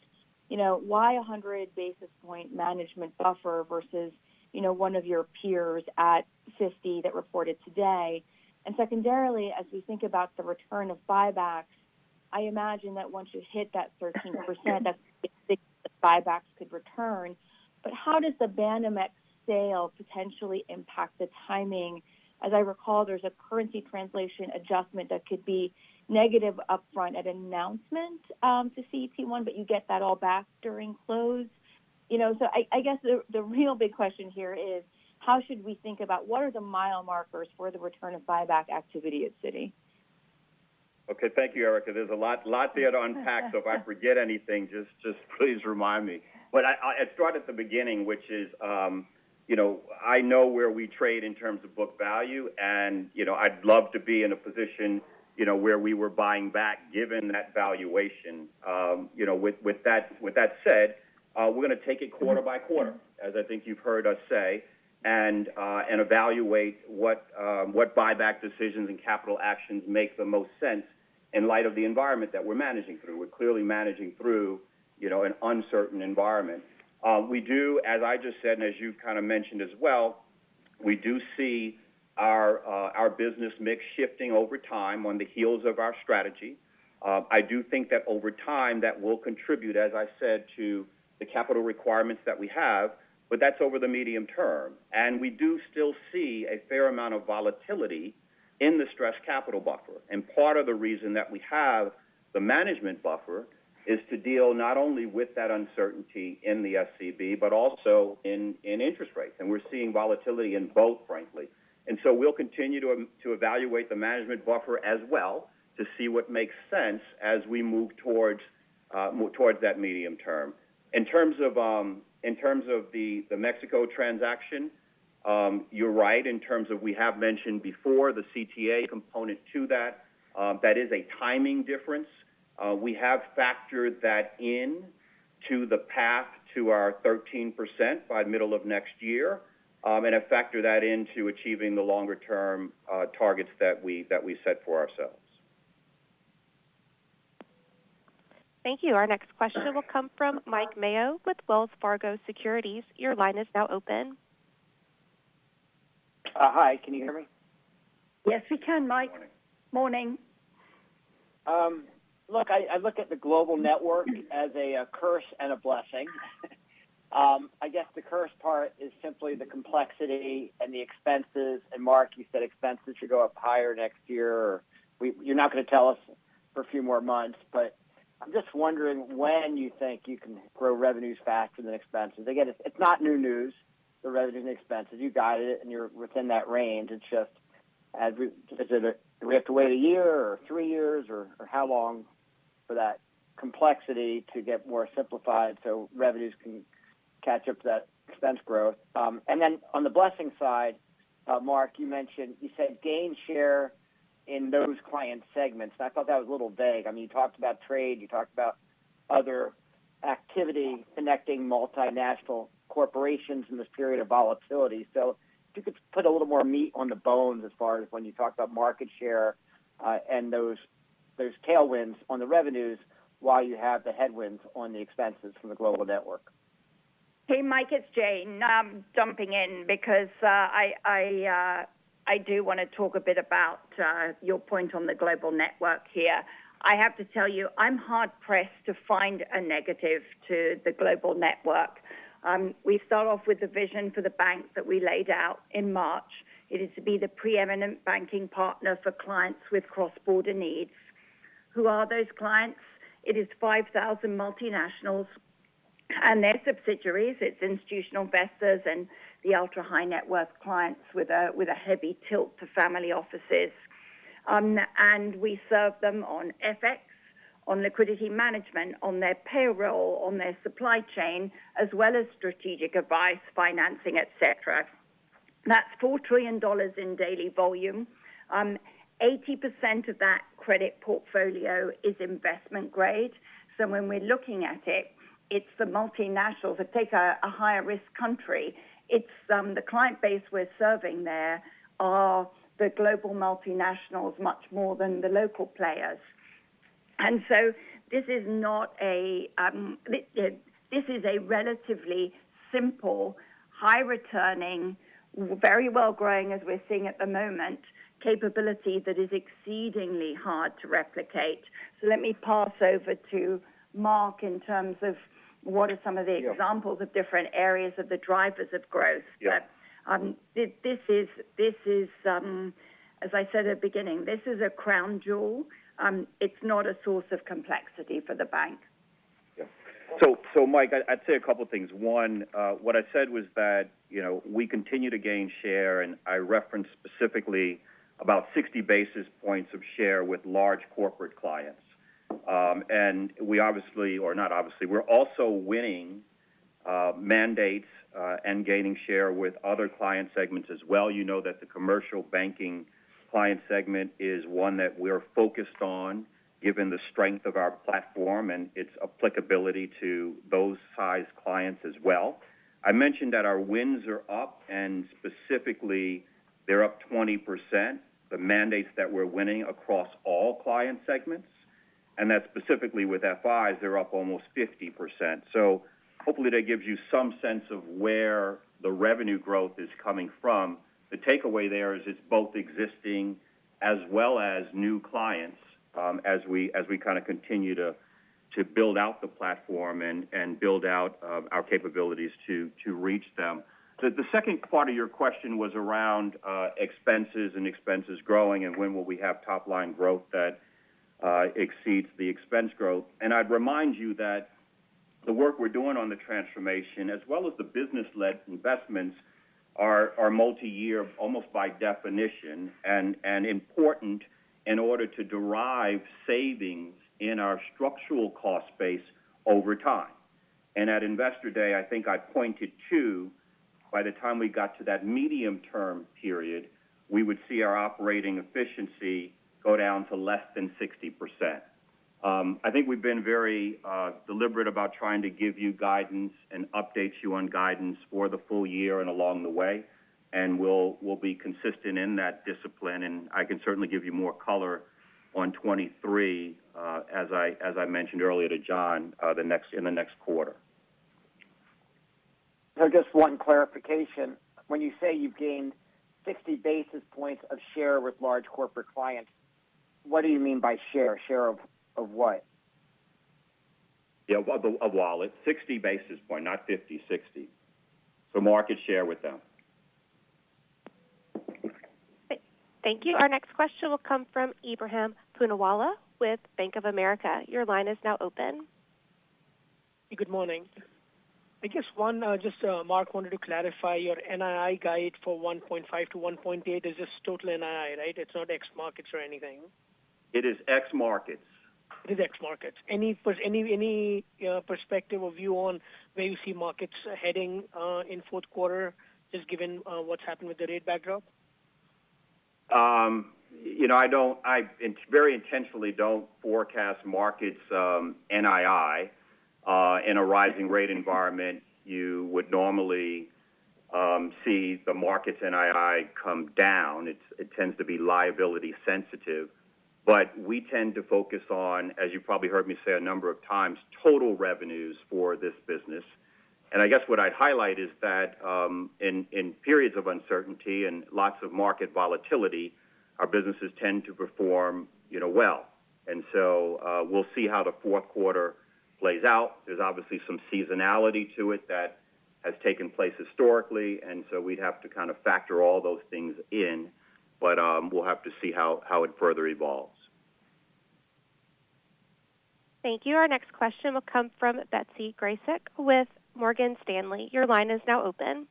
why 100 basis point management buffer versus, one of your peers at 50 that reported today? And secondarily, as we think about the return of buybacks, I imagine that once you hit that 13%, that's the buybacks could return. But how does the Banamex sale potentially impact the timing? As I recall, there's a currency translation adjustment that could be negative upfront at announcement to CET1, but you get that all back during close. So I guess the real big question here is, how should we think about what are the mile markers for the return of buyback activity at Citi? Okay, thank you, Erica. There's a lot there to unpack, so if I forget anything, just please remind me. But I start at the beginning, which is, I know where we trade in terms of book value, and, I'd love to be in a position, where we were buying back given that valuation. With that said, we're going to take it quarter by quarter, as I think you've heard us say, and evaluate what buyback decisions and capital actions make the most sense in light of the environment that we're managing through. We're clearly managing through, an uncertain environment. We do, as I just said, and as you kind of mentioned as well, we do see our business mix shifting over time on the heels of our strategy. I do think that over time that will contribute, as I said, to the capital requirements that we have, but that's over the medium term. And we do still see a fair amount of volatility in the stress capital buffer. And part of the reason that we have the management buffer is to deal not only with that uncertainty in the SCB, but also in interest rates. And we're seeing volatility in both, frankly. And so we'll continue to evaluate the management buffer as well to see what makes sense as we move towards that medium term. In terms of the Mexico transaction, you're right in terms of we have mentioned before the CTA component to that. That is a timing difference We have factored that in to the path to our 13% by middle of next year, and have factored that into achieving the longer-term targets that we set for ourselves. Thank you. Our next question will come from Mike Mayo with Wells Fargo Securities. Your line is now open. Hi, can you hear me? Yes, we can, Mike. Morning. Look, I look at the global network as a curse and a blessing. I guess the curse part is simply the complexity and the expenses. And Mark, you said expenses should go up higher next year. Or you're not going to tell us for a few more months, but I'm just wondering when you think you can grow revenues faster than expenses. Again, it's not new news, the revenues and expenses. You guided it, and you're within that range. It's just, do we have to wait a year or 3 years or how long for that complexity to get more simplified so revenues can catch up to that expense growth? And then on the blessing side, Mark, you said gain share in those client segments. And I thought that was a little vague. I mean, you talked about trade, you talked about other activity connecting multinational corporations in this period of volatility. So if you could put a little more meat on the bones as far as when you talk about market share and those tailwinds on the revenues while you have the headwinds on the expenses from the global network. Hey, Mike, it's Jane. I'm jumping in because I do want to talk a bit about your point on the global network here. I have to tell you, I'm hard-pressed to find a negative to the global network. We start off with the vision for the bank that we laid out in March. It is to be the preeminent banking partner for clients with cross-border needs. Who are those clients? It is 5,000 multinationals and their subsidiaries. It's institutional investors and the ultra-high net worth clients with a heavy tilt to family offices. And we serve them on FX, on liquidity management, on their payroll, on their supply chain, as well as strategic advice, financing, etc. That's $4 trillion in daily volume. 80% of that credit portfolio is investment grade. So when we're looking at it, it's the multinationals that take a higher risk country. It's the client base we're serving there are the global multinationals much more than the local players. And so this is not this is a relatively simple, high returning, very well growing as we're seeing at the moment, capability that is exceedingly hard to replicate. So let me pass over to Mark in terms of what are some of the examples of different areas of the drivers of growth. Yeah. But this is as I said at the beginning, this is a crown jewel. It's not a source of complexity for the bank. Yeah. So Mike, I'd say a couple of things. One, what I said was that, we continue to gain share, and I referenced specifically about 60 basis points of share with large corporate clients. And we we're also winning mandates and gaining share with other client segments as well. You know that the commercial banking client segment is one that we're focused on, given the strength of our platform and its applicability to those size clients as well. I mentioned that our wins are up, and specifically they're up 20%, the mandates that we're winning across all client segments. And that specifically with FIs, they're up almost 50%. So hopefully that gives you some sense of where the revenue growth is coming from. The takeaway there is it's both existing as well as new clients as we kind of continue to build out the platform and build out our capabilities to reach them. The second part of your question was around expenses and expenses growing and when will we have top-line growth that exceeds the expense growth. And I'd remind you that the work we're doing on the transformation, as well as the business-led investments, are multi-year, almost by definition, and important in order to derive savings in our structural cost base over time. And at Investor Day, I think I pointed to, by the time we got to that medium-term period, we would see our operating efficiency go down to less than 60%. I think we've been very deliberate about trying to give you guidance and update you on guidance for the full year and along the way, and we'll be consistent in that discipline. And I can certainly give you more color on 23 as I mentioned earlier to John in the next quarter. So just one clarification: when you say you've gained 60 basis points of share with large corporate clients, what do you mean by share? Share of what? Yeah, of wallet, 60 basis point, not 50, 60. So market share with them. Thank you. Our next question will come from Ebrahim Poonawala with Bank of America. Your line is now open. Good morning. I guess Mark wanted to clarify your NII guide for 1.5 to 1.8 is just total NII, right? It's not X markets or anything. It is X markets. It is X markets. Any perspective or view on where you see markets heading in fourth quarter, just given what's happened with the rate backdrop? I very intentionally don't forecast markets NII. In a rising rate environment, you would normally see the markets NII come down. It tends to be liability sensitive. But we tend to focus on, as you probably heard me say a number of times, total revenues for this business. And I guess what I'd highlight is that in periods of uncertainty and lots of market volatility, our businesses tend to perform, well. And so we'll see how the fourth quarter plays out. There's obviously some seasonality to it that has taken place historically, and so we'd have to kind of factor all those things in. But we'll have to see how it further evolves. Thank you. Our next question will come from Betsy Graseck with Morgan Stanley. Your line is now open.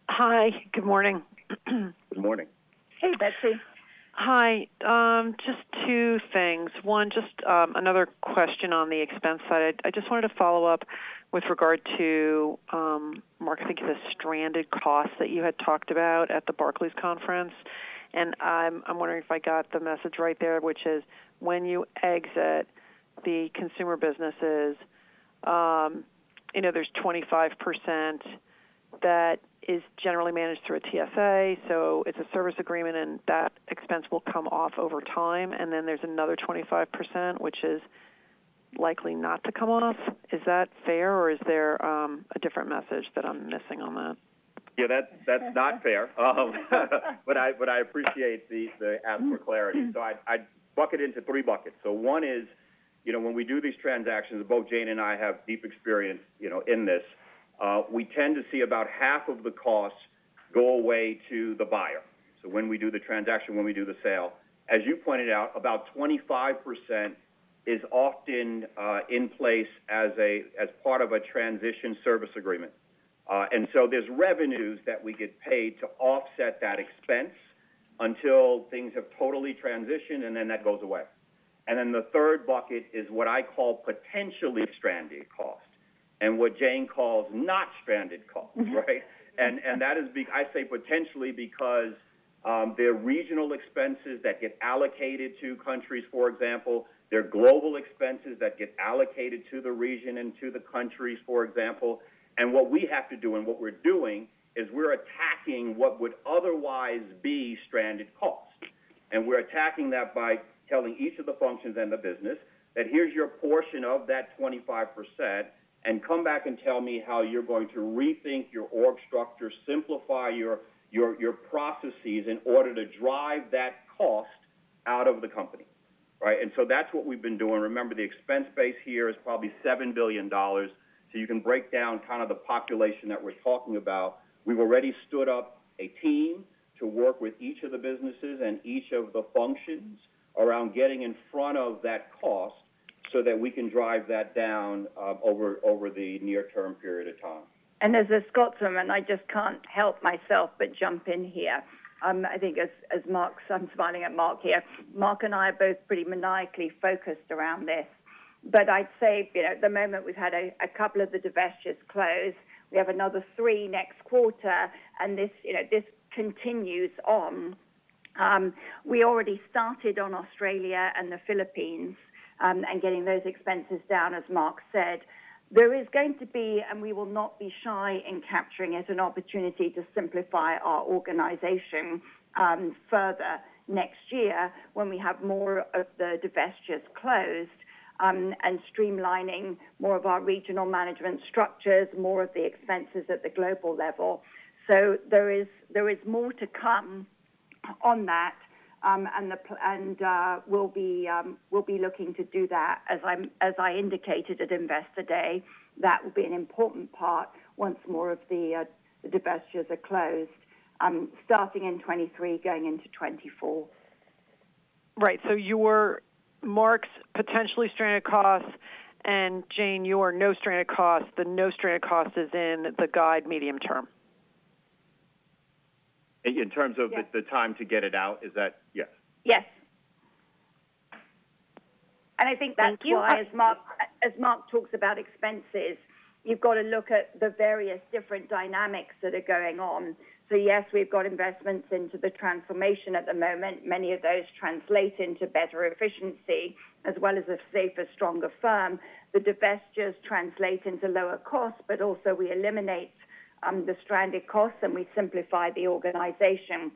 Hi. Good morning. Good morning. Hey, Betsy. Hi. Just two things. One, just another question on the expense side. I just wanted to follow up with regard to, Mark, I think the stranded costs that you had talked about at the Barclays conference. And I'm wondering if I got the message right there, which is when you exit the consumer businesses, there's 25% that is generally managed through a TSA, so it's a service agreement, and that expense will come off over time. And then there's another 25%, which is likely not to come off. Is that fair, or is there a different message that I'm missing on that? Yeah, that's not fair. But I appreciate the ask for clarity. So I bucket into three buckets. So one is, when we do these transactions, both Jane and I have deep experience, in this. We tend to see about half of the costs go away to the buyer. So when we do the transaction, when we do the sale, as you pointed out, about 25% is often in place as part of a transition service agreement. And so there's revenues that we get paid to offset that expense until things have totally transitioned, and then that goes away. And then the third bucket is what I call potentially stranded cost, and what Jane calls not stranded costs, right? And that is, I say potentially because they're regional expenses that get allocated to countries, for example. They're global expenses that get allocated to the region and to the countries, for example. And what we have to do and what we're doing is we're attacking what would otherwise be stranded costs. And we're attacking that by telling each of the functions and the business that here's your portion of that 25%, and come back and tell me how you're going to rethink your org structure, simplify your processes in order to drive that cost out of the company, right? And so that's what we've been doing. Remember, the expense base here is probably $7 billion. So you can break down kind of the population that we're talking about. We've already stood up a team to work with each of the businesses and each of the functions around getting in front of that cost so that we can drive that down over the near-term period of time. And as a Scotsman, I just can't help myself but jump in here. I think as Mark's, I'm smiling at Mark here, Mark and I are both pretty maniacally focused around this. But I'd say, at the moment we've had a couple of the divestitures close. We have another 3 next quarter, and this continues on. We already started on Australia and the Philippines, and getting those expenses down, as Mark said. There is going to be, and we will not be shy in capturing it, an opportunity to simplify our organization further next year when we have more of the divestitures closed, and streamlining more of our regional management structures, more of the expenses at the global level. So there is more to come on that, and we'll be looking to do that as I indicated at Investor Day. That will be an important part once more of the divestitures are closed, starting in 23, going into 24. Right. So your Mark's potentially stranded costs, and Jane, your no stranded costs. The no stranded cost is in the guide medium term. In terms of yes. the time to get it out, is that yes? Yes. And I think that's why, as Mark talks about expenses, you've got to look at the various different dynamics that are going on. So yes, we've got investments into the transformation at the moment. Many of those translate into better efficiency, as well as a safer, stronger firm. The divestitures translate into lower costs, but also we eliminate the stranded costs and we simplify the organization.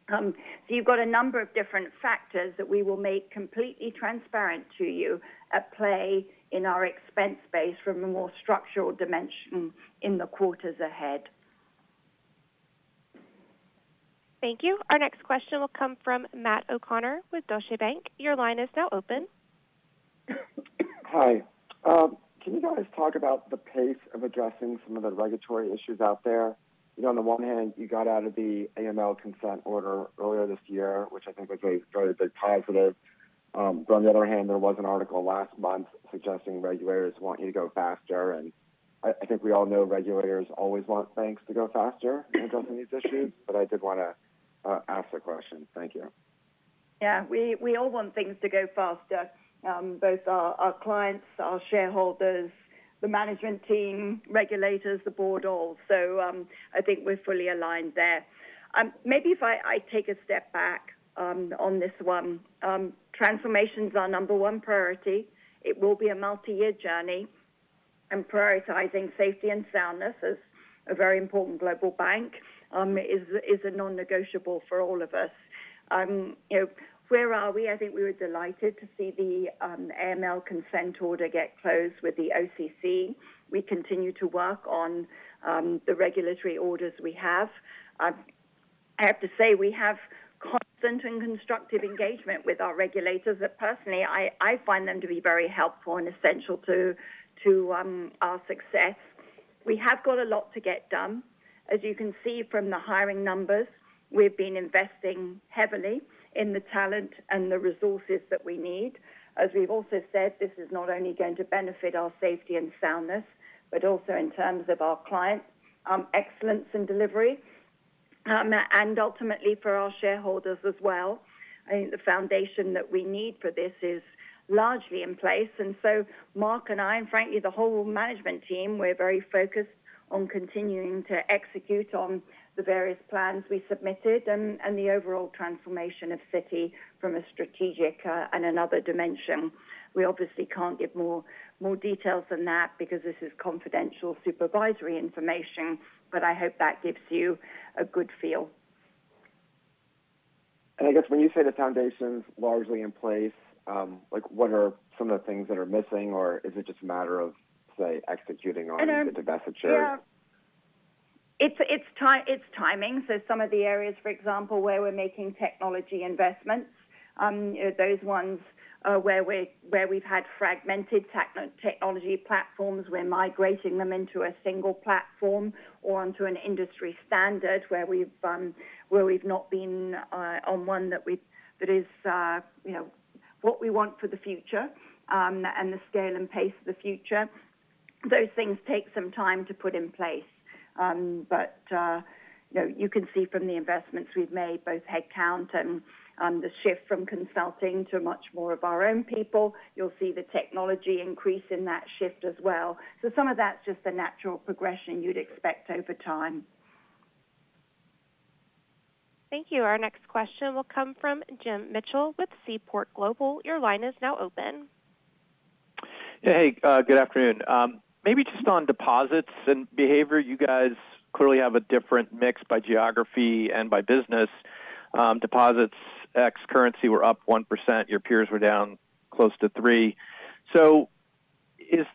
So you've got a number of different factors that we will make completely transparent to you at play in our expense base from a more structural dimension in the quarters ahead. Thank you. Our next question will come from Matt O'Connor with Deutsche Bank. Your line is now open. Hi. Can you guys talk about the pace of addressing some of the regulatory issues out there? You know, on the one hand, you got out of the AML consent order earlier this year, which I think was a very big positive. But on the other hand, there was an article last month suggesting regulators want you to go faster. And I think we all know regulators always want banks to go faster in addressing these issues. But I did want to ask the question. Thank you. Yeah, we all want things to go faster. Both our clients, our shareholders, the management team, regulators, the board, all. So I think we're fully aligned there. Maybe if I take a step back on this one, transformation's our number one priority. It will be a multi-year journey, and prioritizing safety and soundness as a very important global bank is a non-negotiable for all of us. You know, where are we? I think we were delighted to see the AML consent order get closed with the OCC. We continue to work on the regulatory orders we have. I have to say we have constant and constructive engagement with our regulators that personally I find them to be very helpful and essential to our success. We have got a lot to get done. As you can see from the hiring numbers, we've been investing heavily in the talent and the resources that we need. As we've also said, this is not only going to benefit our safety and soundness, but also in terms of our client excellence and delivery, and ultimately for our shareholders as well. I think the foundation that we need for this is largely in place. And so Mark and I, and frankly the whole management team, we're very focused on continuing to execute on the various plans we submitted and the overall transformation of Citi from a strategic and another dimension. We obviously can't give more details than that because this is confidential supervisory information, but I hope that gives you a good feel. And I guess when you say the foundation's largely in place, like what are some of the things that are missing, or is it just a matter of, say, executing on the divestiture? Yeah. It's timing. So some of the areas, for example, where we're making technology investments, those ones where we've had fragmented technology platforms, we're migrating them into a single platform or onto an industry standard where we've not been on one that is what we want for the future and the scale and pace of the future. Those things take some time to put in place. But you can see from the investments we've made, both headcount and the shift from consulting to much more of our own people. You'll see the technology increase in that shift as well. So some of that's just the natural progression you'd expect over time. Thank you. Our next question will come from Jim Mitchell with Seaport Global. Your line is now open. Hey, good afternoon. Maybe just on deposits and behavior, you guys clearly have a different mix by geography and by business. Deposits ex currency were up 1%. Your peers were down close to 3%. So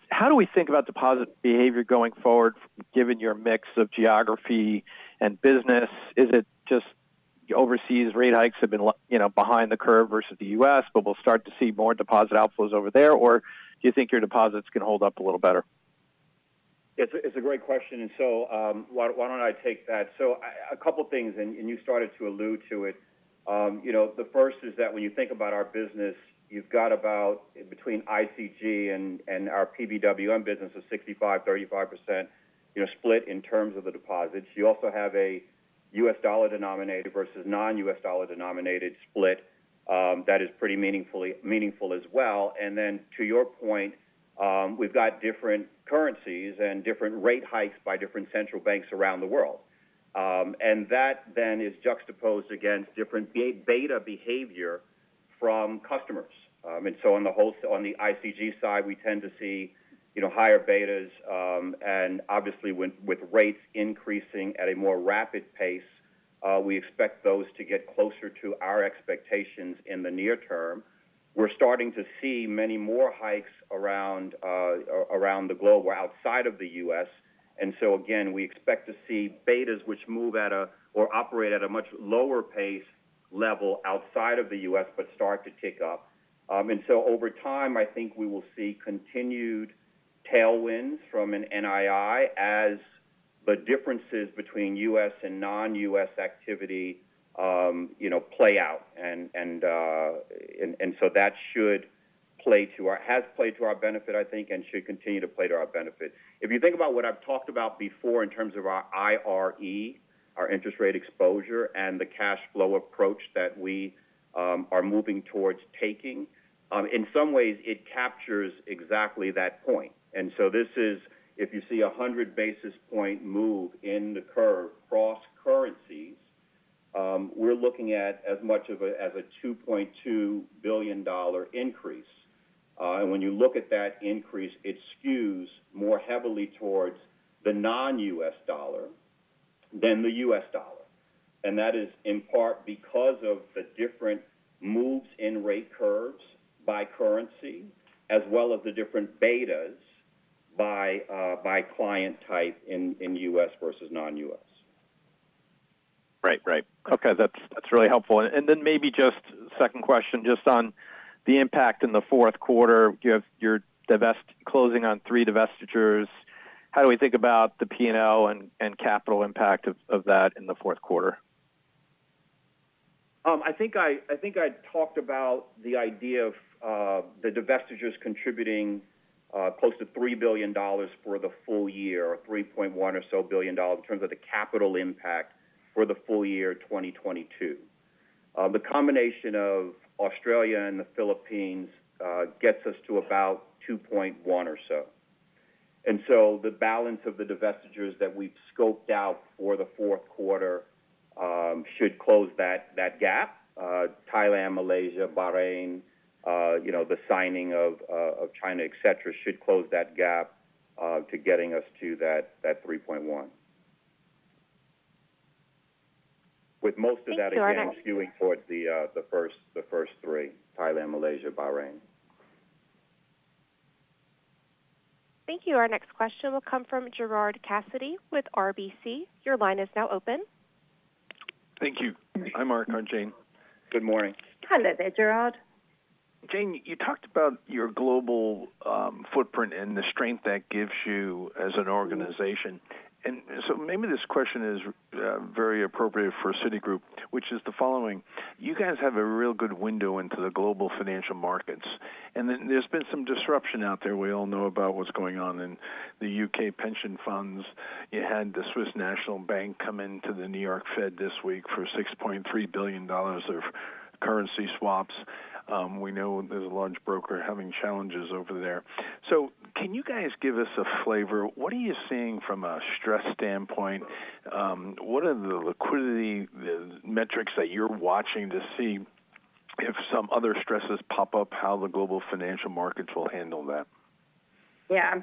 how do we think about deposit behavior going forward, given your mix of geography and business? Is it just overseas rate hikes have been, behind the curve versus the U.S., but we'll start to see more deposit outflows over there, or do you think your deposits can hold up a little better? It's a great question, and so why don't I take that? So a couple things, and you started to allude to it. The first is that when you think about our business, you've got about between ICG and our PBWM business of 65-35%, split in terms of the deposits. You also have a U.S. dollar denominated versus non-U.S. dollar denominated split that is pretty meaningful as well. And then to your point, we've got different currencies and different rate hikes by different central banks around the world. And that then is juxtaposed against different beta behavior from customers. And so on the ICG side, we tend to see, higher betas, and obviously with rates increasing at a more rapid pace, we expect those to get closer to our expectations in the near term. We're starting to see many more hikes around the globe or outside of the U.S., and so again, we expect to see betas which move or operate at a much lower pace level outside of the U.S., but start to tick up. And so over time, I think we will see continued tailwinds from an NII as the differences between U.S. and non-U.S. activity, play out, and so that should has played to our benefit, I think, and should continue to play to our benefit. If you think about what I've talked about before in terms of our IRE, our interest rate exposure, and the cash flow approach that we are moving towards taking, in some ways it captures exactly that point. And so this is, if you see a 100 basis point move in the curve cross currencies, we're looking at as much of as a $2.2 billion increase. And when you look at that increase, it skews more heavily towards the non-U.S. dollar than the U.S. dollar. And that is in part because of the different moves in rate curves by currency, as well as the different betas by client type in U.S. versus non-U.S. Right. Okay, that's really helpful. And then maybe just second question, just on the impact in the fourth quarter. You have your closing on 3 divestitures. How do we think about the P&L and capital impact of that in the fourth quarter? I think I talked about the idea of the divestitures contributing close to $3 billion for the full year, or $3.1 or so billion in terms of the capital impact for the full year 2022. The combination of Australia and the Philippines gets us to about 2.1 or so. And so the balance of the divestitures that we've scoped out for the fourth quarter should close that gap. Thailand, Malaysia, Bahrain, the signing of China, et cetera, should close that gap to getting us to that 3.1. With most of that, again, skewing towards the first 3, Thailand, Malaysia, Bahrain. Thank you. Our next question will come from Gerard Cassidy with RBC. Your line is now open. Thank you. Hi, Mark. Hi, Jane. Good morning. Hello there, Gerard. Jane, you talked about your global footprint and the strength that gives you as an organization. And so maybe this question is very appropriate for Citigroup, which is the following. You guys have a real good window into the global financial markets. And then there's been some disruption out there. We all know about what's going on in the UK pension funds. You had the Swiss National Bank come into the New York Fed this week for $6.3 billion of currency swaps. We know there's a large broker having challenges over there. So can you guys give us a flavor? What are you seeing from a stress standpoint? What are the liquidity metrics that you're watching to see if some other stresses pop up, how the global financial markets will handle that? Yeah,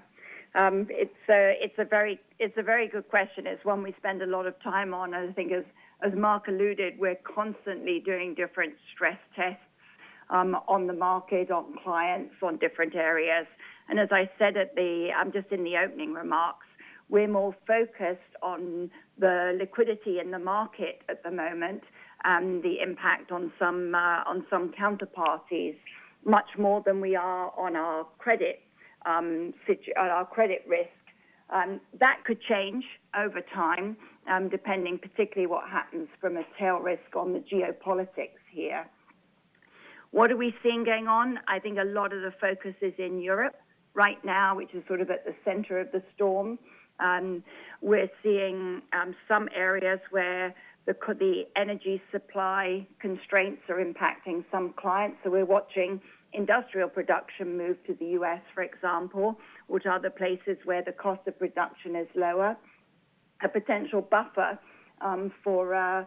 it's a very good question. It's one we spend a lot of time on. I think as Mark alluded, we're constantly doing different stress tests on the market, on clients, on different areas. And as I said just in the opening remarks, we're more focused on the liquidity in the market at the moment and the impact on some counterparties, much more than we are on our credit risk. That could change over time, depending particularly what happens from a tail risk on the geopolitics here. What are we seeing going on? I think a lot of the focus is in Europe right now, which is sort of at the center of the storm. We're seeing some areas where the energy supply constraints are impacting some clients. So we're watching industrial production move to the U.S., for example, which are other places where the cost of production is lower. A potential buffer for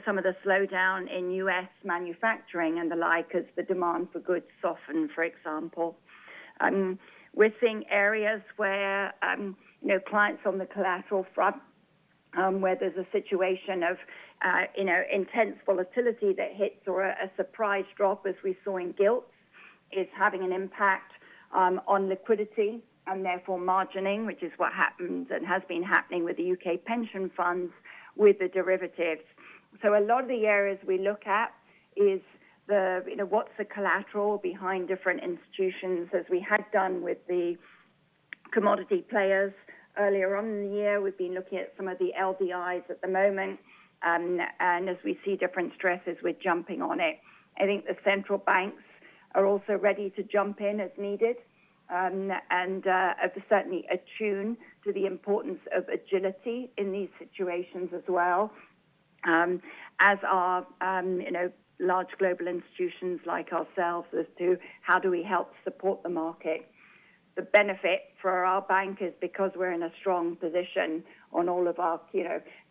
some of the slowdown in U.S. manufacturing and the like as the demand for goods soften, for example. We're seeing areas where clients on the collateral front, where there's a situation of intense volatility that hits or a surprise drop, as we saw in gilts, is having an impact on liquidity and therefore margining, which is what happens and has been happening with the UK pension funds with the derivatives. So a lot of the areas we look at is what's the collateral behind different institutions, as we had done with the commodity players earlier on in the year. We've been looking at some of the LDIs at the moment, and as we see different stresses, we're jumping on it. I think the central banks are also ready to jump in as needed, and are certainly attuned to the importance of agility in these situations as well, as are large global institutions like ourselves, as to how do we help support the market. The benefit for our bank is because we're in a strong position on all of our,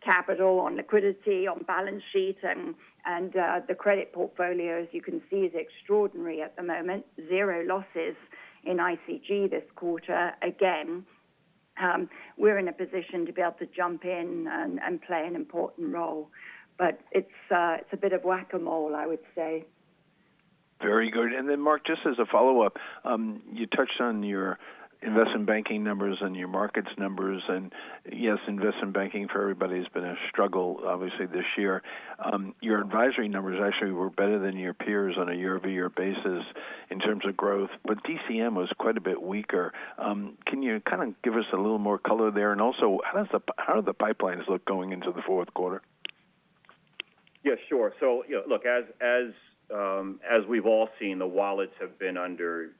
capital, on liquidity, on balance sheet, and the credit portfolio, as you can see, is extraordinary at the moment. 0 losses in ICG this quarter. Again, we're in a position to be able to jump in and play an important role. But it's a bit of whack-a-mole, I would say. Very good. And then, Mark, just as a follow-up, you touched on your investment banking numbers and your markets numbers. And, yes, investment banking for everybody has been a struggle, obviously, this year. Your advisory numbers actually were better than your peers on a year-over-year basis in terms of growth, but DCM was quite a bit weaker. Can you kind of give us a little more color there? And also, how do the pipelines look going into the fourth quarter? Yeah, sure. So, look, as we've all seen, the wallets have been under,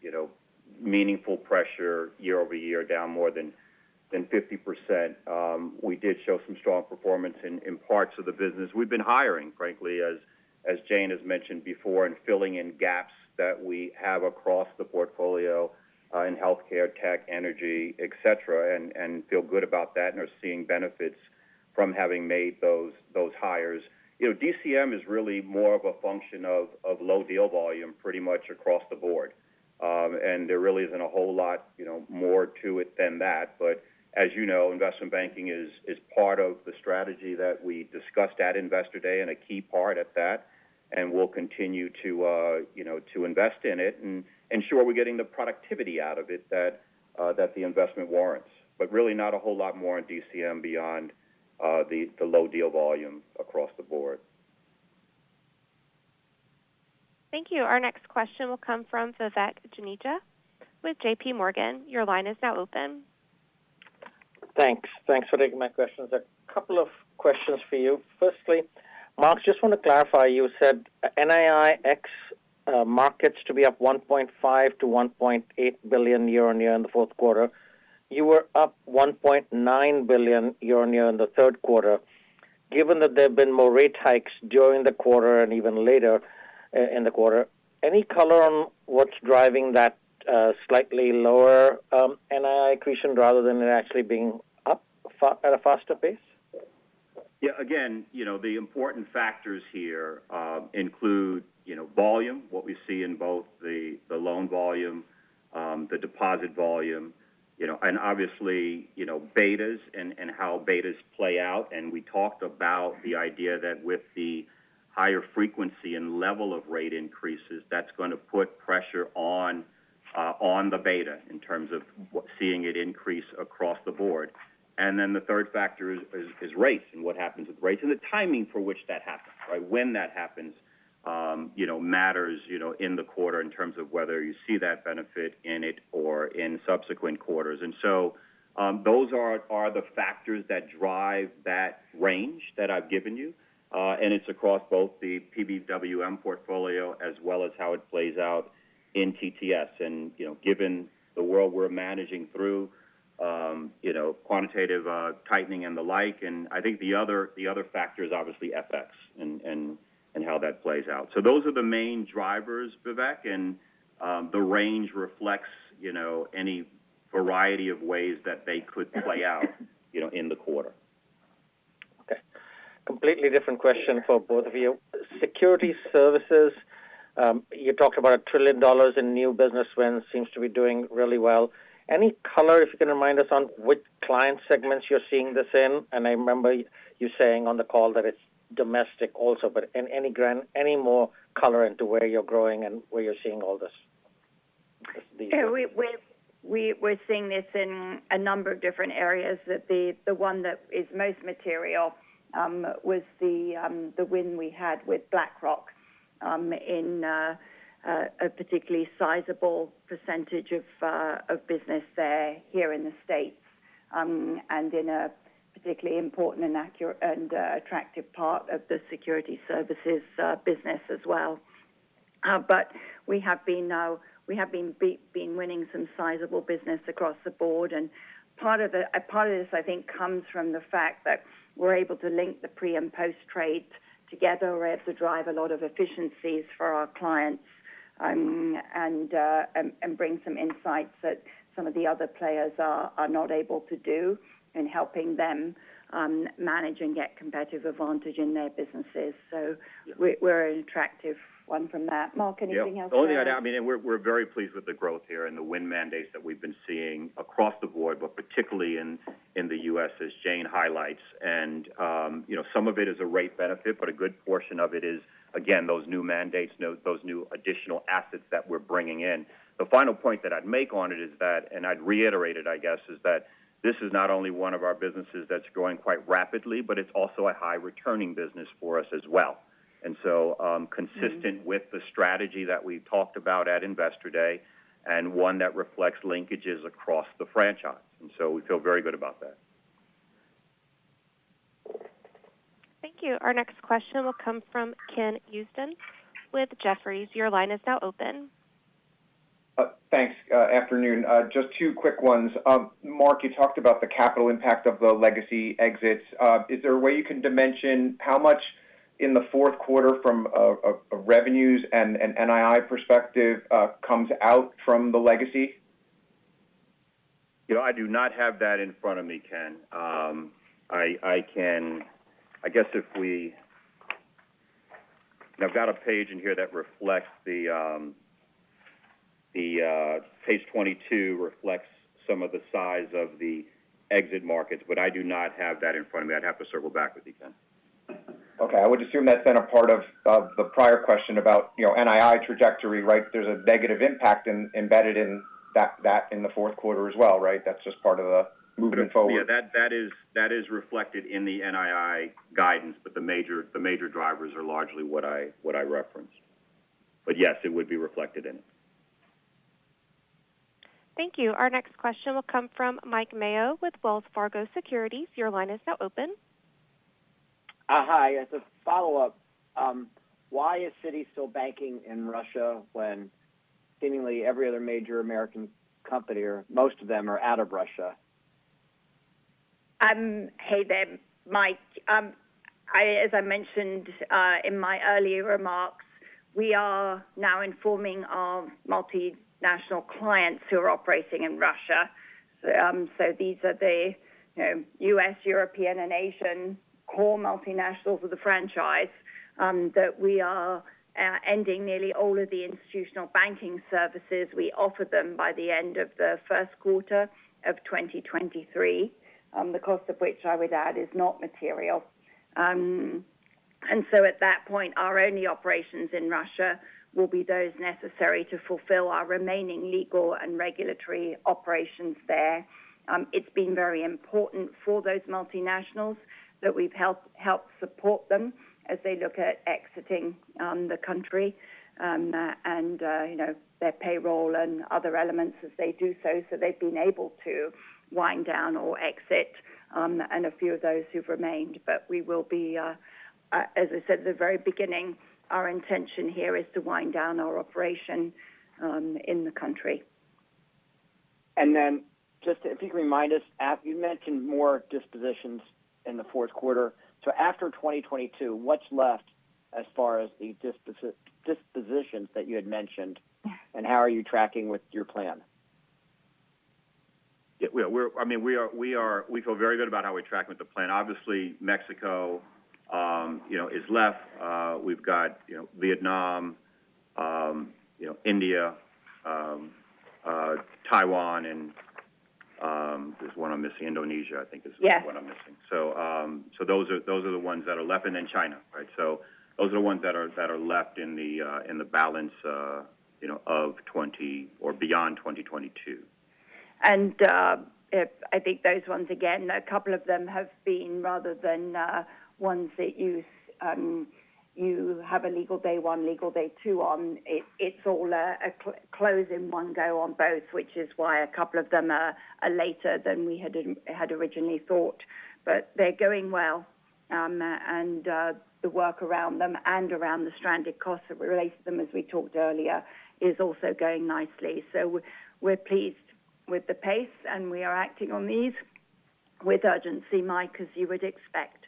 meaningful pressure year over year, down more than 50%. We did show some strong performance in parts of the business. We've been hiring, frankly, as Jane has mentioned before, and filling in gaps that we have across the portfolio in healthcare, tech, energy, et cetera, and feel good about that and are seeing benefits from having made those hires. DCM is really more of a function of low deal volume pretty much across the board. And there really isn't a whole lot, more to it than that. But as you know, investment banking is part of the strategy that we discussed at Investor Day, and a key part at that. And we'll continue to invest in it and ensure we're getting the productivity out of it that the investment warrants. But really not a whole lot more in DCM beyond the low deal volume across the board. Thank you. Our next question will come from Vivek Juneja with J.P. Morgan. Your line is now open. Thanks for taking my questions. A couple of questions for you. Firstly, Mark, just want to clarify, you said NII ex markets to be up $1.5 to $1.8 billion year-on-year in the fourth quarter. You were up $1.9 billion year-on-year in the third quarter. Given that there have been more rate hikes during the quarter and even later in the quarter, any color on what's driving that slightly lower NII accretion rather than it actually being up at a faster pace? Yeah, again, the important factors here include, volume, what we see in both the loan volume, the deposit volume. and obviously, betas and how betas play out. And we talked about the idea that with the higher frequency and level of rate increases, that's going to put pressure on the beta in terms of seeing it increase across the board. And then the third factor is rates and what happens with rates and the timing for which that happens, right? When that happens, matters, in the quarter in terms of whether you see that benefit in it or in subsequent quarters. And so those are the factors that drive that range that I've given you. And it's across both the PBWM portfolio as well as how it plays out in TTS. And, given the world we're managing through, quantitative tightening and the like, and I think the other factor is obviously FX and how that plays out. So those are the main drivers, Vivek, and the range reflects, any variety of ways that they could play out, in the quarter. Okay. Completely different question for both of you. Security services, you talked about $1 trillion in new business wins, seems to be doing really well. Any color, if you can remind us on which client segments you're seeing this in? And I remember you saying on the call that it's domestic also, but any more color into where you're growing and where you're seeing all this? We're seeing this in a number of different areas. That the one that is most material was the win we had with BlackRock in a particularly sizable percentage of business there here in the States, and in a particularly important and accurate and attractive part of the security services business as well. But we have been winning some sizable business across the board, and part of this I think comes from the fact that we're able to link the pre and post trade together. We're able to drive a lot of efficiencies for our clients, and bring some insights that some of the other players are not able to do in helping them manage and get competitive advantage in their businesses. So we're an attractive one from that. Mark, anything else? The only thing we're very pleased with the growth here and the win mandates that we've been seeing across the board, but particularly in the U.S., as Jane highlights. And, some of it is a rate benefit, but a good portion of it is, again, those new mandates, those new additional assets that we're bringing in. The final point that I'd make on it is that, and I'd reiterate it, I guess, is that this is not only one of our businesses that's growing quite rapidly, but it's also a high returning business for us as well. And so consistent with the strategy that we talked about at Investor Day, and one that reflects linkages across the franchise. And so we feel very good about that. Thank you. Our next question will come from Ken Usdin with Jefferies. Your line is now open. Thanks. Afternoon. Just two quick ones. Mark, you talked about the capital impact of the legacy exits. Is there a way you can dimension how much in the fourth quarter from a revenues and an NII perspective comes out from the legacy? I do not have that in front of me, Ken. I guess if I've got a page in here that reflects the page 22 reflects some of the size of the exit markets, but I do not have that in front of me. I'd have to circle back with you, Ken. Okay, I would assume that's then a part of the prior question about NII trajectory, right? There's a negative impact embedded in that in the fourth quarter as well, right? That's just part of the movement forward. Yeah, that is reflected in the NII guidance, but the major drivers are largely what I referenced. But yes, it would be reflected in it. Thank you. Our next question will come from Mike Mayo with Wells Fargo Securities. Your line is now open. Hi. As a follow-up, why is Citi still banking in Russia when seemingly every other major American company, or most of them, are out of Russia? Hey there, Mike. As I mentioned in my earlier remarks, we are now informing our multinational clients who are operating in Russia. So these are the U.S., European, and Asian core multinationals of the franchise, that we are ending nearly all of the institutional banking services we offer them by the end of the first quarter, of 2023, the cost of which I would add is not material. And so at that point, our only operations in Russia will be those necessary to fulfill our remaining legal and regulatory operations there. It's been very important for those multinationals that we've helped support them as they look at exiting the country and their payroll and other elements as they do so. So they've been able to wind down or exit, and a few of those who've remained. But we will be, as I said at the very beginning, our intention here is to wind down our operation in the country. And then just if you can remind us, you mentioned more dispositions in the fourth quarter. So after 2022, what's left as far as the dispositions that you had mentioned, and how are you tracking with your plan? Yeah, we feel very good about how we're tracking with the plan. Obviously, Mexico, is left. We've got, Vietnam, India, Taiwan, and there's one I'm missing. Indonesia, I think, is one I'm missing. So, those are the ones that are left, and then China, right? So those are the ones that are left in the balance, of 20 or beyond 2022. And I think those ones, again, a couple of them have been, rather than ones that you have a legal day 1, legal day 2 on, it's all a close in one go on both, which is why a couple of them are later than we had originally thought. But they're going well, and the work around them and around the stranded costs that relate to them, as we talked earlier, is also going nicely. So we're pleased with the pace, and we are acting on these with urgency, Mike, as you would expect.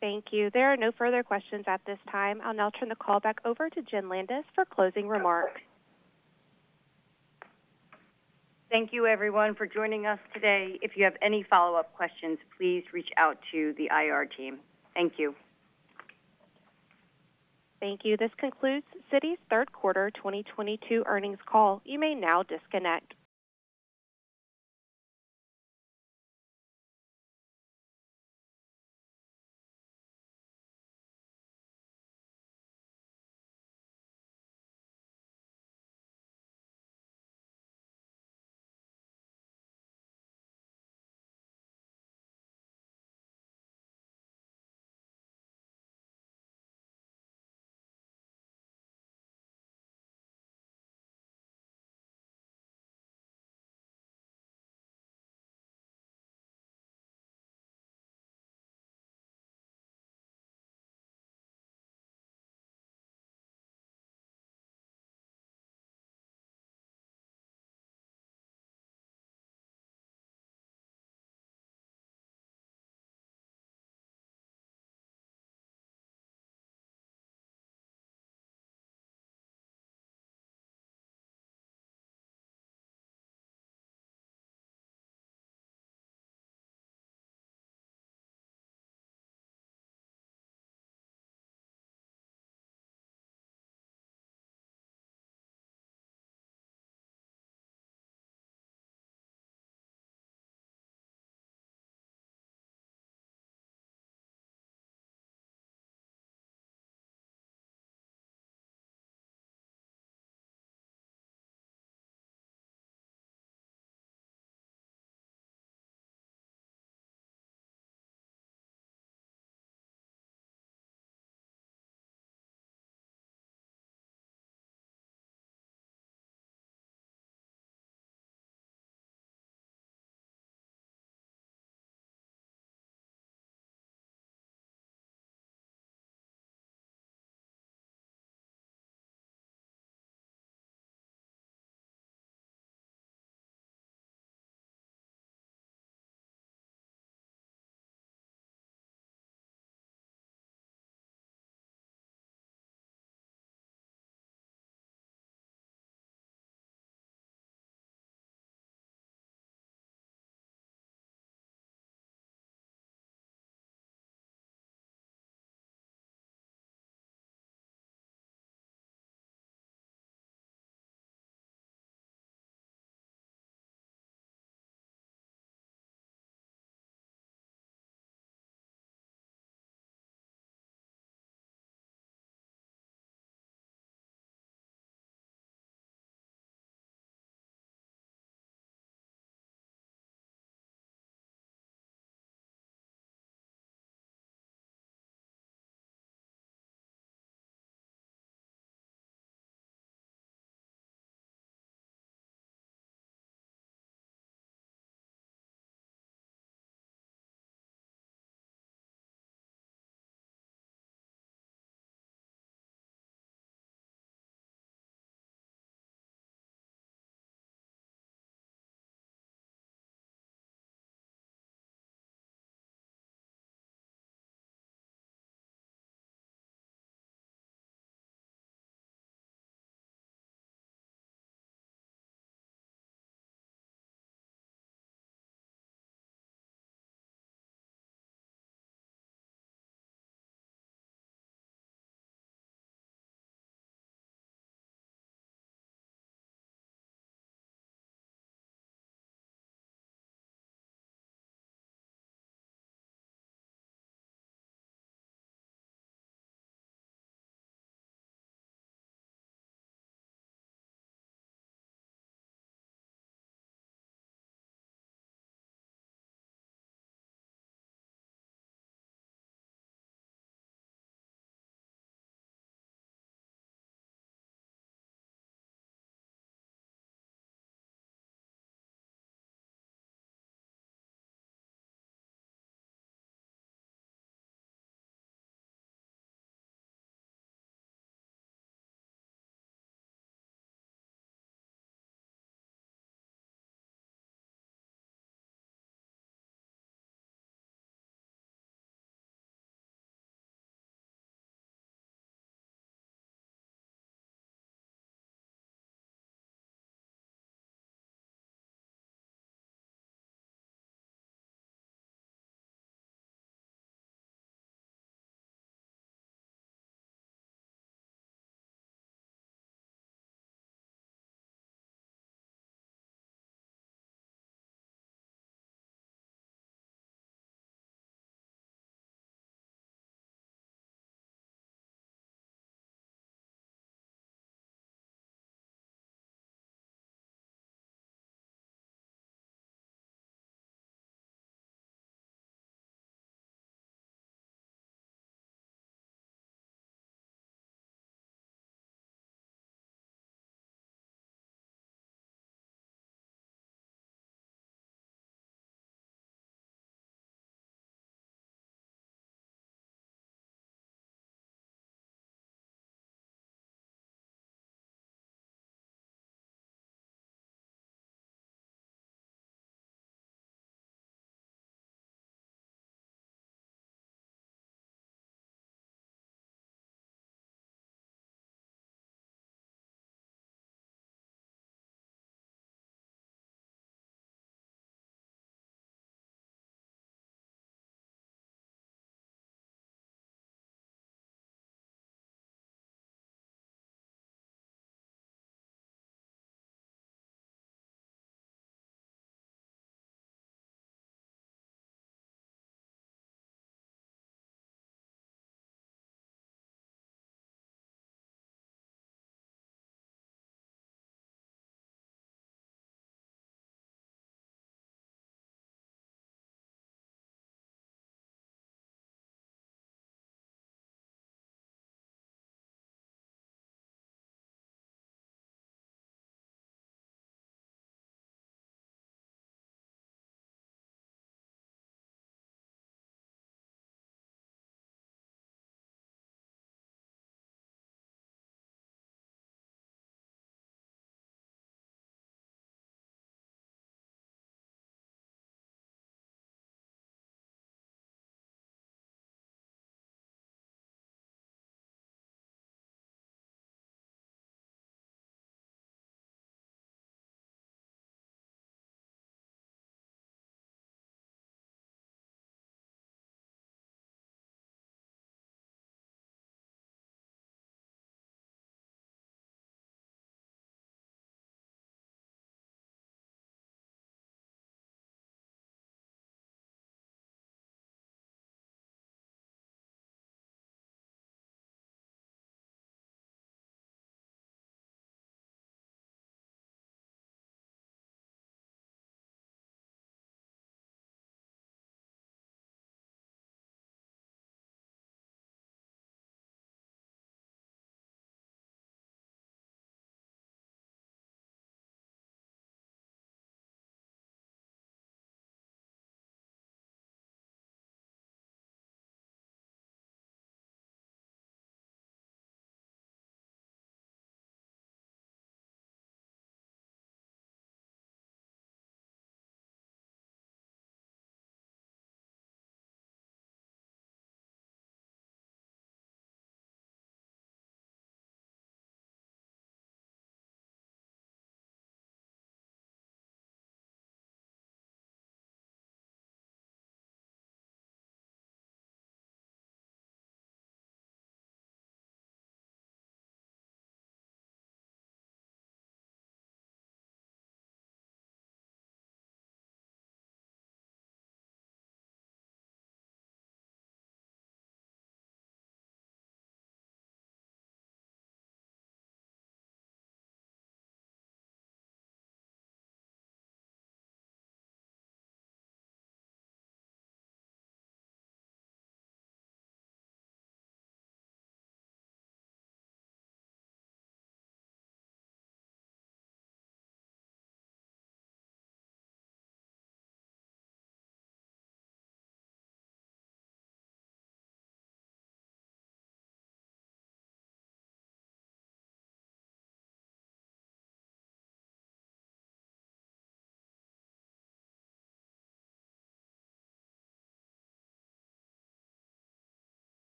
Thank you. There are no further questions at this time. I'll now turn the call back over to Jen Landis for closing remarks. Thank you, everyone, for joining us today. If you have any follow-up questions, please reach out to the IR team. Thank you. Thank you. This concludes Citi's third quarter 2022 earnings call. You may now disconnect.